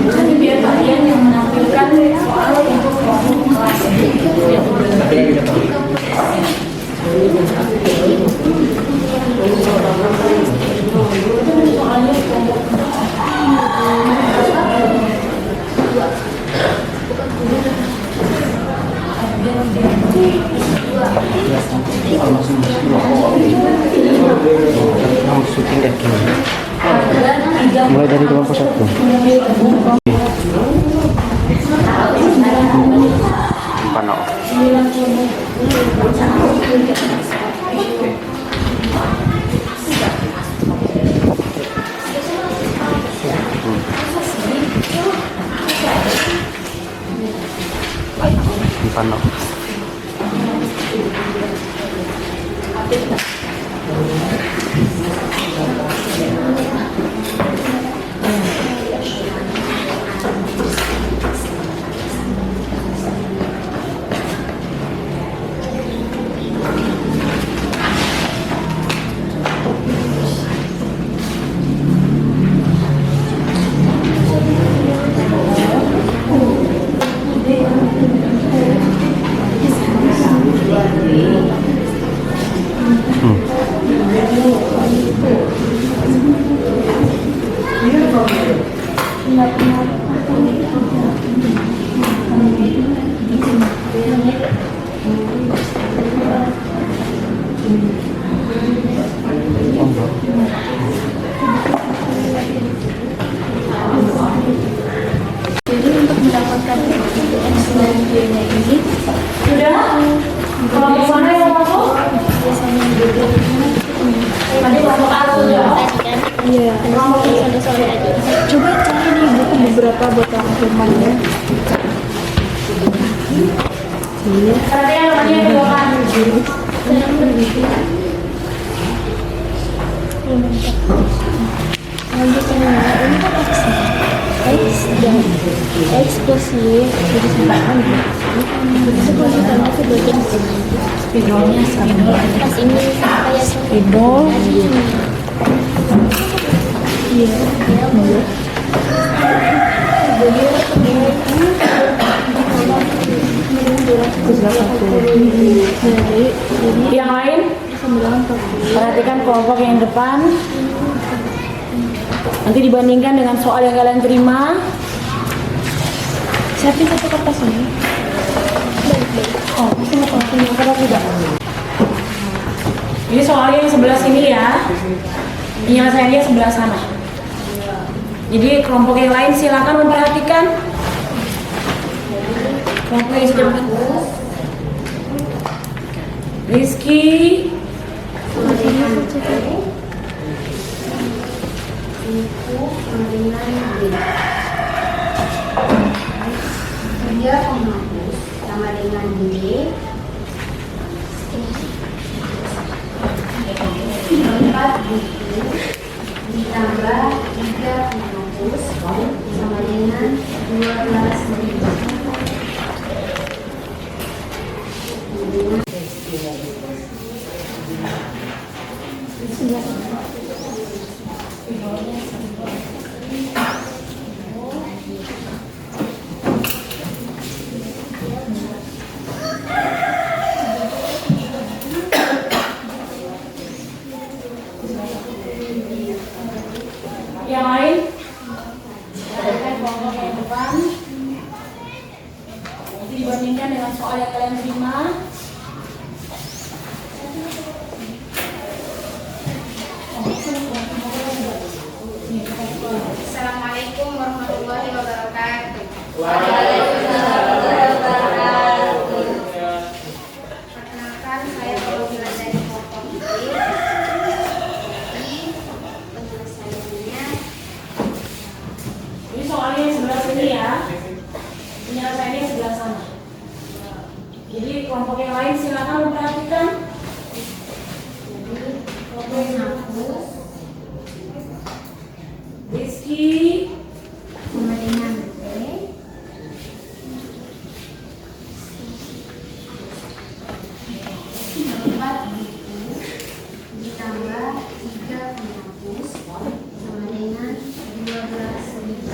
Nanti biar Pak Dian yang menampilkan soal untuk kelas. Mulai dari kelompok 1. Pano. Pano. Jadi untuk mendapatkan X dan Y-nya ini Sudah? Kalau mana yang masuk? biasanya beda. Tadi masuk A sudah. Iya, sore aja. Coba cari nih buku beberapa buat rangkumannya. Berarti yang namanya dua kan? Lanjutnya ini kan X dan X plus Y jadi sama. Itu kelanjutannya ke bagian sini. Spidolnya spidol. Pas ini kayak Spidol. iya. Yang lain? Perhatikan kelompok yang depan. Nanti dibandingkan dengan soal yang kalian terima. Siapin satu kertas ini. Oh, masih mau punya kertas tidak? Ini soalnya yang sebelah sini ya. Penyelesaiannya sebelah sana. Jadi kelompok yang lain silakan memperhatikan. Kelompok yang depan. Rizky. Tiga penghapus sama dengan D. 4 buku ditambah 3 penghapus sama dengan 12.000. Yang lain? Perhatikan kelompok yang depan. Nanti dibandingkan dengan soal yang kalian terima. Assalamualaikum warahmatullahi wabarakatuh. Perkenalkan, saya perwakilan dari kelompok B. Jadi penyelesaiannya Ini soalnya yang sebelah sini ya. Penyelesaiannya sebelah sana. Jadi kelompok yang lain silakan memperhatikan. Kelompok yang hapus. Rizky. sama dengan D. 4 buku ditambah 3 penghapus sama dengan 12.000.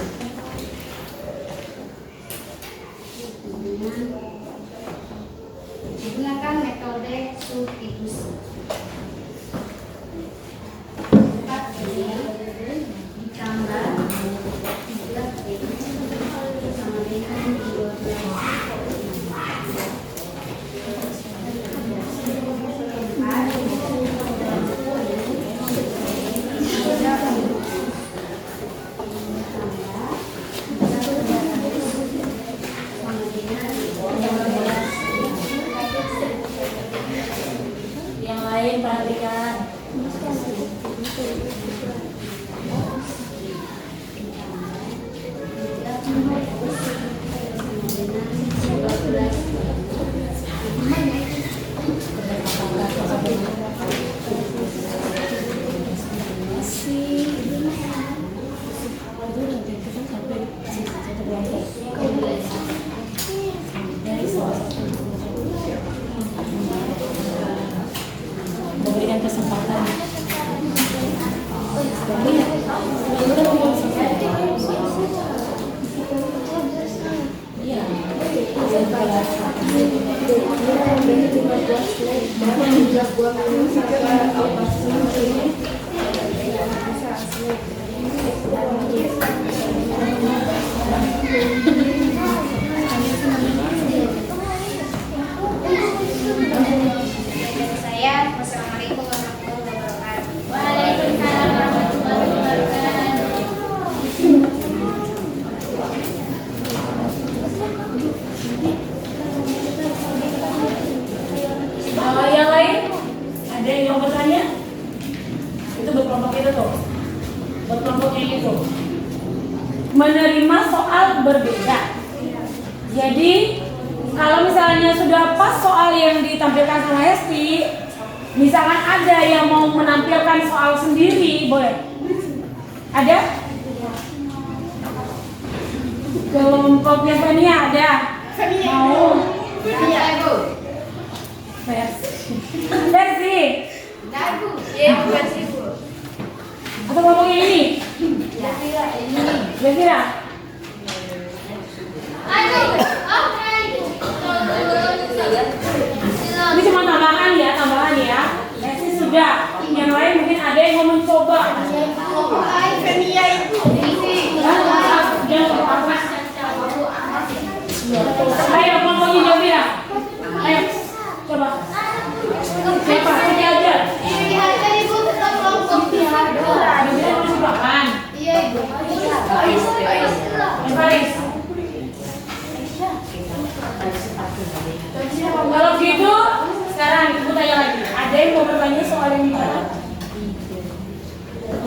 Gunakan metode substitusi. 4D ditambah 3D sama dengan 12. diperhatikan. Memberikan kesempatan. Saya, wassalamualaikum warahmatullahi wabarakatuh. Waalaikumsalam warahmatullahi wabarakatuh. Yang lain? Ada yang mau bertanya? Itu berkelompok itu tuh. Berkelompoknya itu. Menerima soal berbeda. Jadi kalau misalnya sudah pas soal yang ditampilkan sama Hesti, misalkan ada yang mau menampilkan soal sendiri, boleh? Ada? Kelompoknya Fania ada? Mau? Versi? Atau kelompoknya ini? Yafira? Ini cuma tambahan ya. Versi sudah. Yang lain mungkin ada yang mau mencoba. Ayo kelompoknya Yafira. Ayo coba. Siapa? Ini aja. Yafira mau coba kan? Faris. Kalau gitu, sekarang ibu tanya lagi. Ada yang mau bertanya soal yang mana?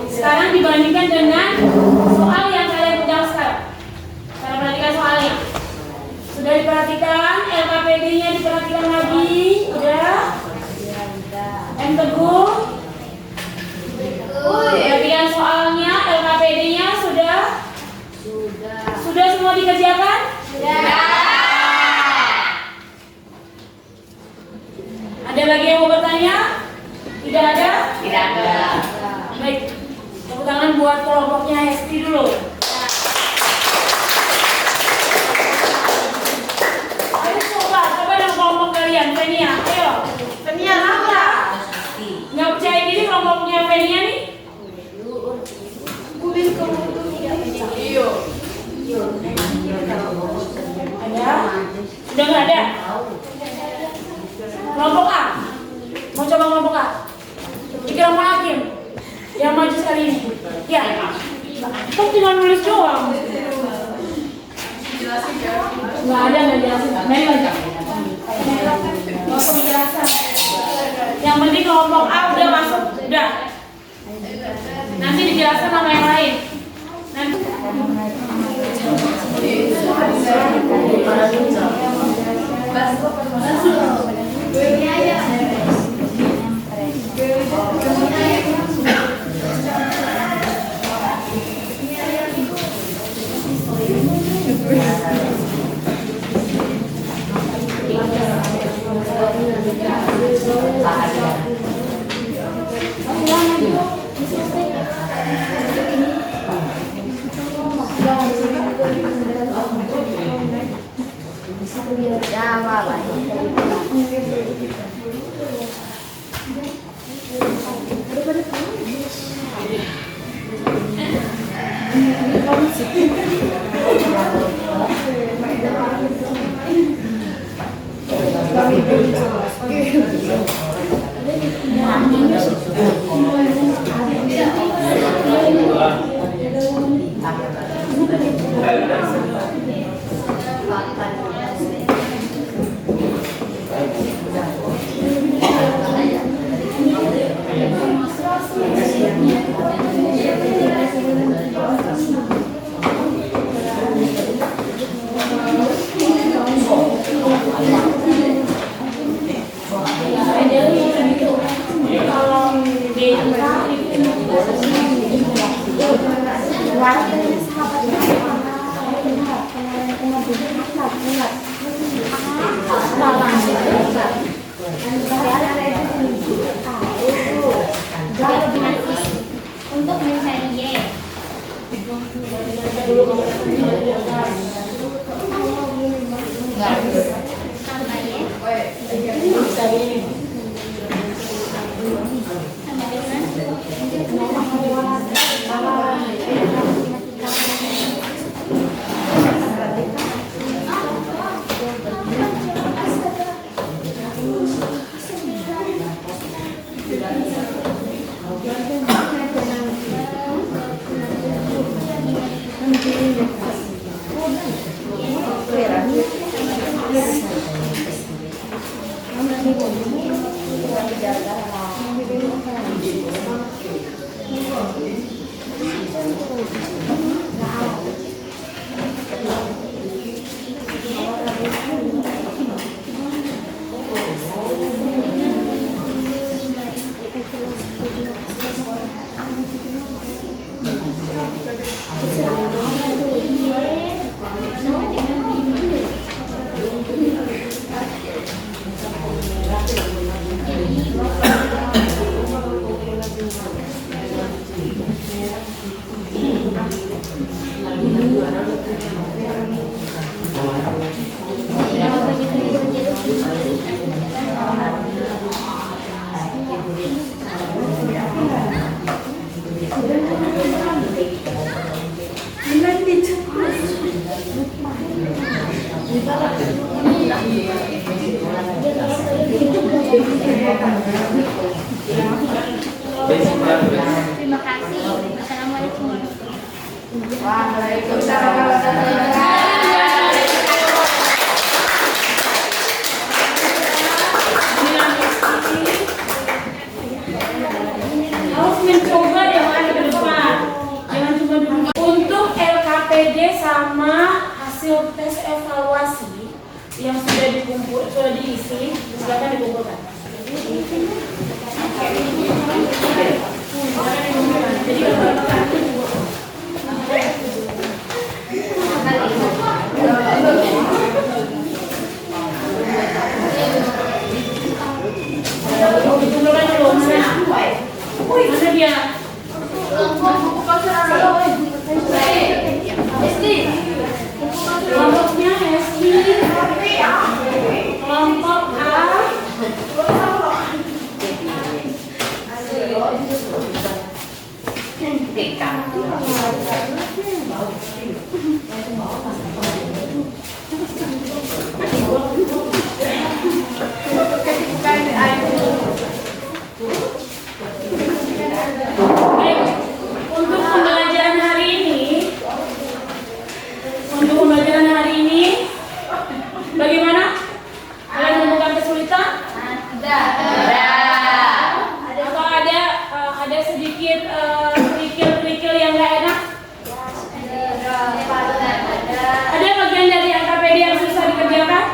Sekarang dibandingkan dengan soal yang kalian pegang sekarang. Kalian perhatikan soalnya. Sudah diperhatikan, LKPD-nya diperhatikan lagi. Udah? M Teguh? Perhatikan soalnya, LKPD-nya sudah? Sudah semua dikerjakan? Ada lagi yang mau bertanya? Tidak ada? Tidak ada. Baik, tepuk tangan buat kelompoknya Hesti dulu. Ayo coba dengan kelompok kalian, Fenia. Ayo, Fenia apa? Nggak percaya diri kelompoknya Fenia nih? Iya. Ada? Sudah nggak ada? Kelompok A. Mau coba kelompok A? Ikram Hakim yang maju sekali ini. Ya. Kok tinggal nulis doang? Nggak ada, nggak jelasin. Main aja. Nggak usah menjelaskan. Yang penting kelompok A udah masuk. Udah. Nanti dijelaskan sama yang lain. Nanti. Untuk mencari Y. Tambah Y. Terima kasih. Assalamualaikum. Harus mencoba yang ada ke depan. Jangan cuma dulu. Untuk LKPD sama hasil tes evaluasi yang sudah dikumpul, sudah diisi, silakan dikumpulkan. Jadi mana dia? Kelompoknya SD, kelompok A. Untuk pembelajaran hari ini, bagaimana? Kalian menemukan kesulitan? Atau ada sedikit kerikil-kerikil yang nggak enak? Ada bagian dari LKPD yang susah dikerjakan?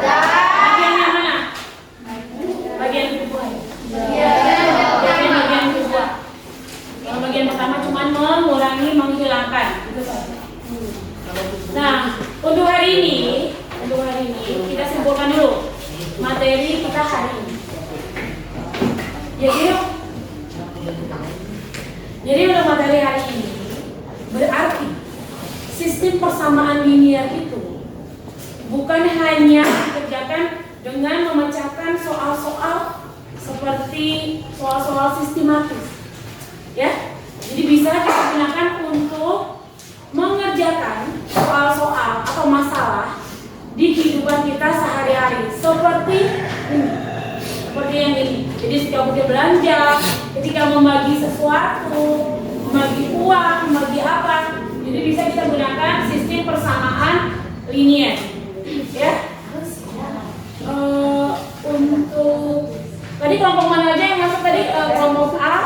Bagian yang mana? Bagian kedua. Bagian kedua. Kalau bagian pertama cuma mengurangi, menghilangkan. Itu saja. Nah, untuk hari ini kita simpulkan dulu materi kita hari ini. Jadi untuk materi hari ini berarti sistem persamaan linear itu bukan hanya dikerjakan dengan memecahkan soal-soal seperti soal-soal sistematis, ya. Jadi bisa kita gunakan untuk mengerjakan soal-soal atau masalah di kehidupan kita sehari-hari seperti ini, seperti yang ini. Jadi ketika kita belanja, ketika membagi sesuatu, membagi uang, membagi apa, jadi bisa kita gunakan sistem persamaan linear, ya. Untuk tadi kelompok mana aja yang masuk tadi? Kelompok A,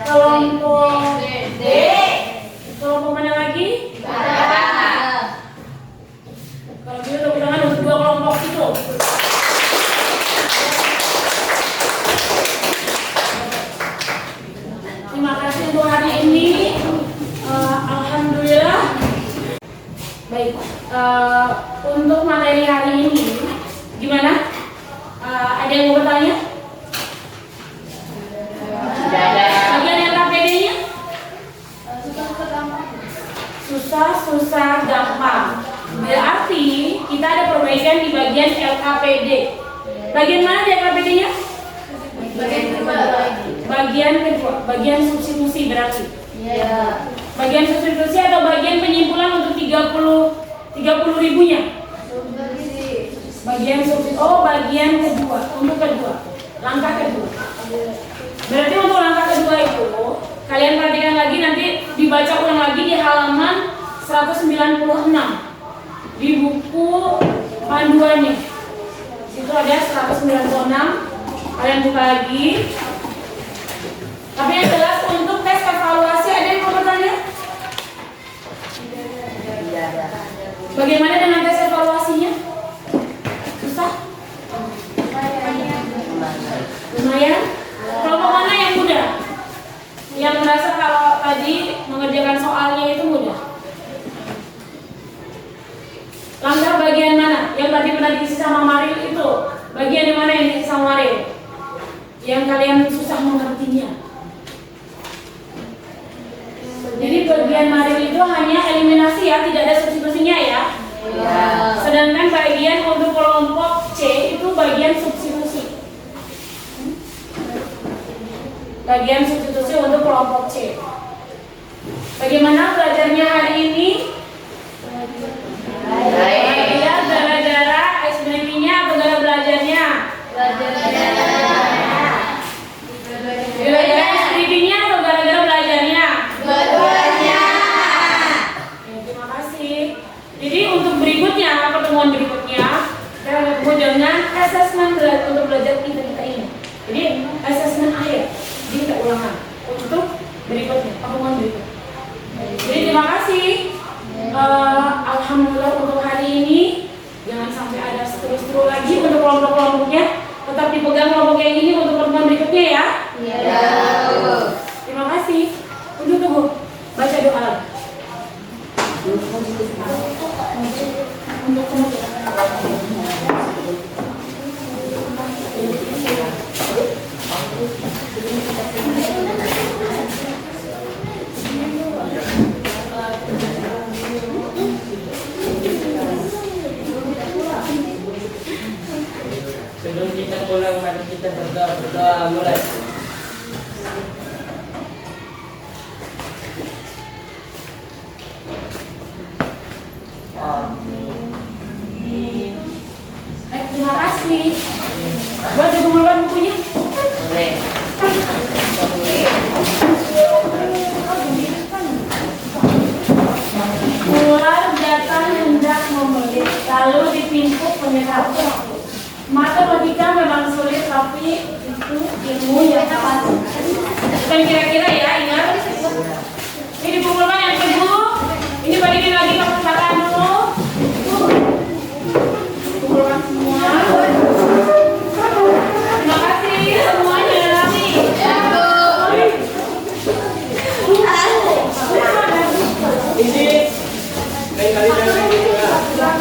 kelompok D, kelompok mana lagi? Kalau gitu tepuk tangan untuk dua kelompok itu. Terima kasih untuk hari ini. Ada yang mau bertanya? Bagian LKPD-nya? Susah gampang. Berarti kita ada perbaikan di bagian LKPD. Bagian mana di LKPD-nya? Bagian kedua. Bagian substitusi berarti. Bagian substitusi atau bagian penyimpulan untuk 30 ribunya? Bagian substitusi. Oh, bagian kedua. Untuk kedua. Langkah kedua. Berarti untuk langkah kedua itu kalian perhatikan lagi, nanti dibaca ulang lagi di halaman 196 di buku panduannya. Itu ada 196. Kalian buka lagi. Tapi yang jelas untuk tes evaluasi ada yang mau bertanya? Bagaimana dengan tes evaluasinya? Susah? Lumayan? Kelompok mana yang mudah? Yang merasa kalau tadi mengerjakan soalnya itu mudah? Langkah bagian mana? Yang tadi pernah diisi sama Maril itu bagian yang mana yang diisi sama Maril? Yang kalian susah mengertinya. Jadi bagian Maril itu hanya eliminasi ya, tidak ada substitusinya ya. Sedangkan bagian untuk kelompok C itu bagian substitusi. Bagian substitusi untuk kelompok C. Bagaimana belajarnya hari ini? Ya, gara-gara SBM-nya atau gara belajarnya? Gara-gara SBM-nya atau gara-gara belajarnya? Ya, terima kasih. Jadi untuk berikutnya, pertemuan berikutnya kita akan ketemu dengan asesmen untuk belajar kita ini. Jadi asesmen akhir. Jadi kita ulangan untuk berikutnya, pertemuan berikutnya. Jadi terima kasih. Alhamdulillah untuk hari ini. Jangan sampai ada seru-seru lagi untuk kelompok-kelompoknya. Tetap dipegang kelompok yang ini untuk pertemuan berikutnya ya. Terima kasih. Tunggu. Baca doa lagi. Sebelum kita pulang, mari kita berdoa mulai. Terima kasih. Buat dikumpulkan bukunya. Ular datang hendak membeli, lalu di pintu penyerap. Matematika memang sulit, tapi itu ilmu yang pasti. Dan kira-kira ya, ingat. Ini dikumpulkan yang kedua. Ini bagian lagi ke perpustakaan dulu. Kumpulkan semua. Terima kasih semuanya, Rami. Ini lain kali jangan gitu ya. Udah,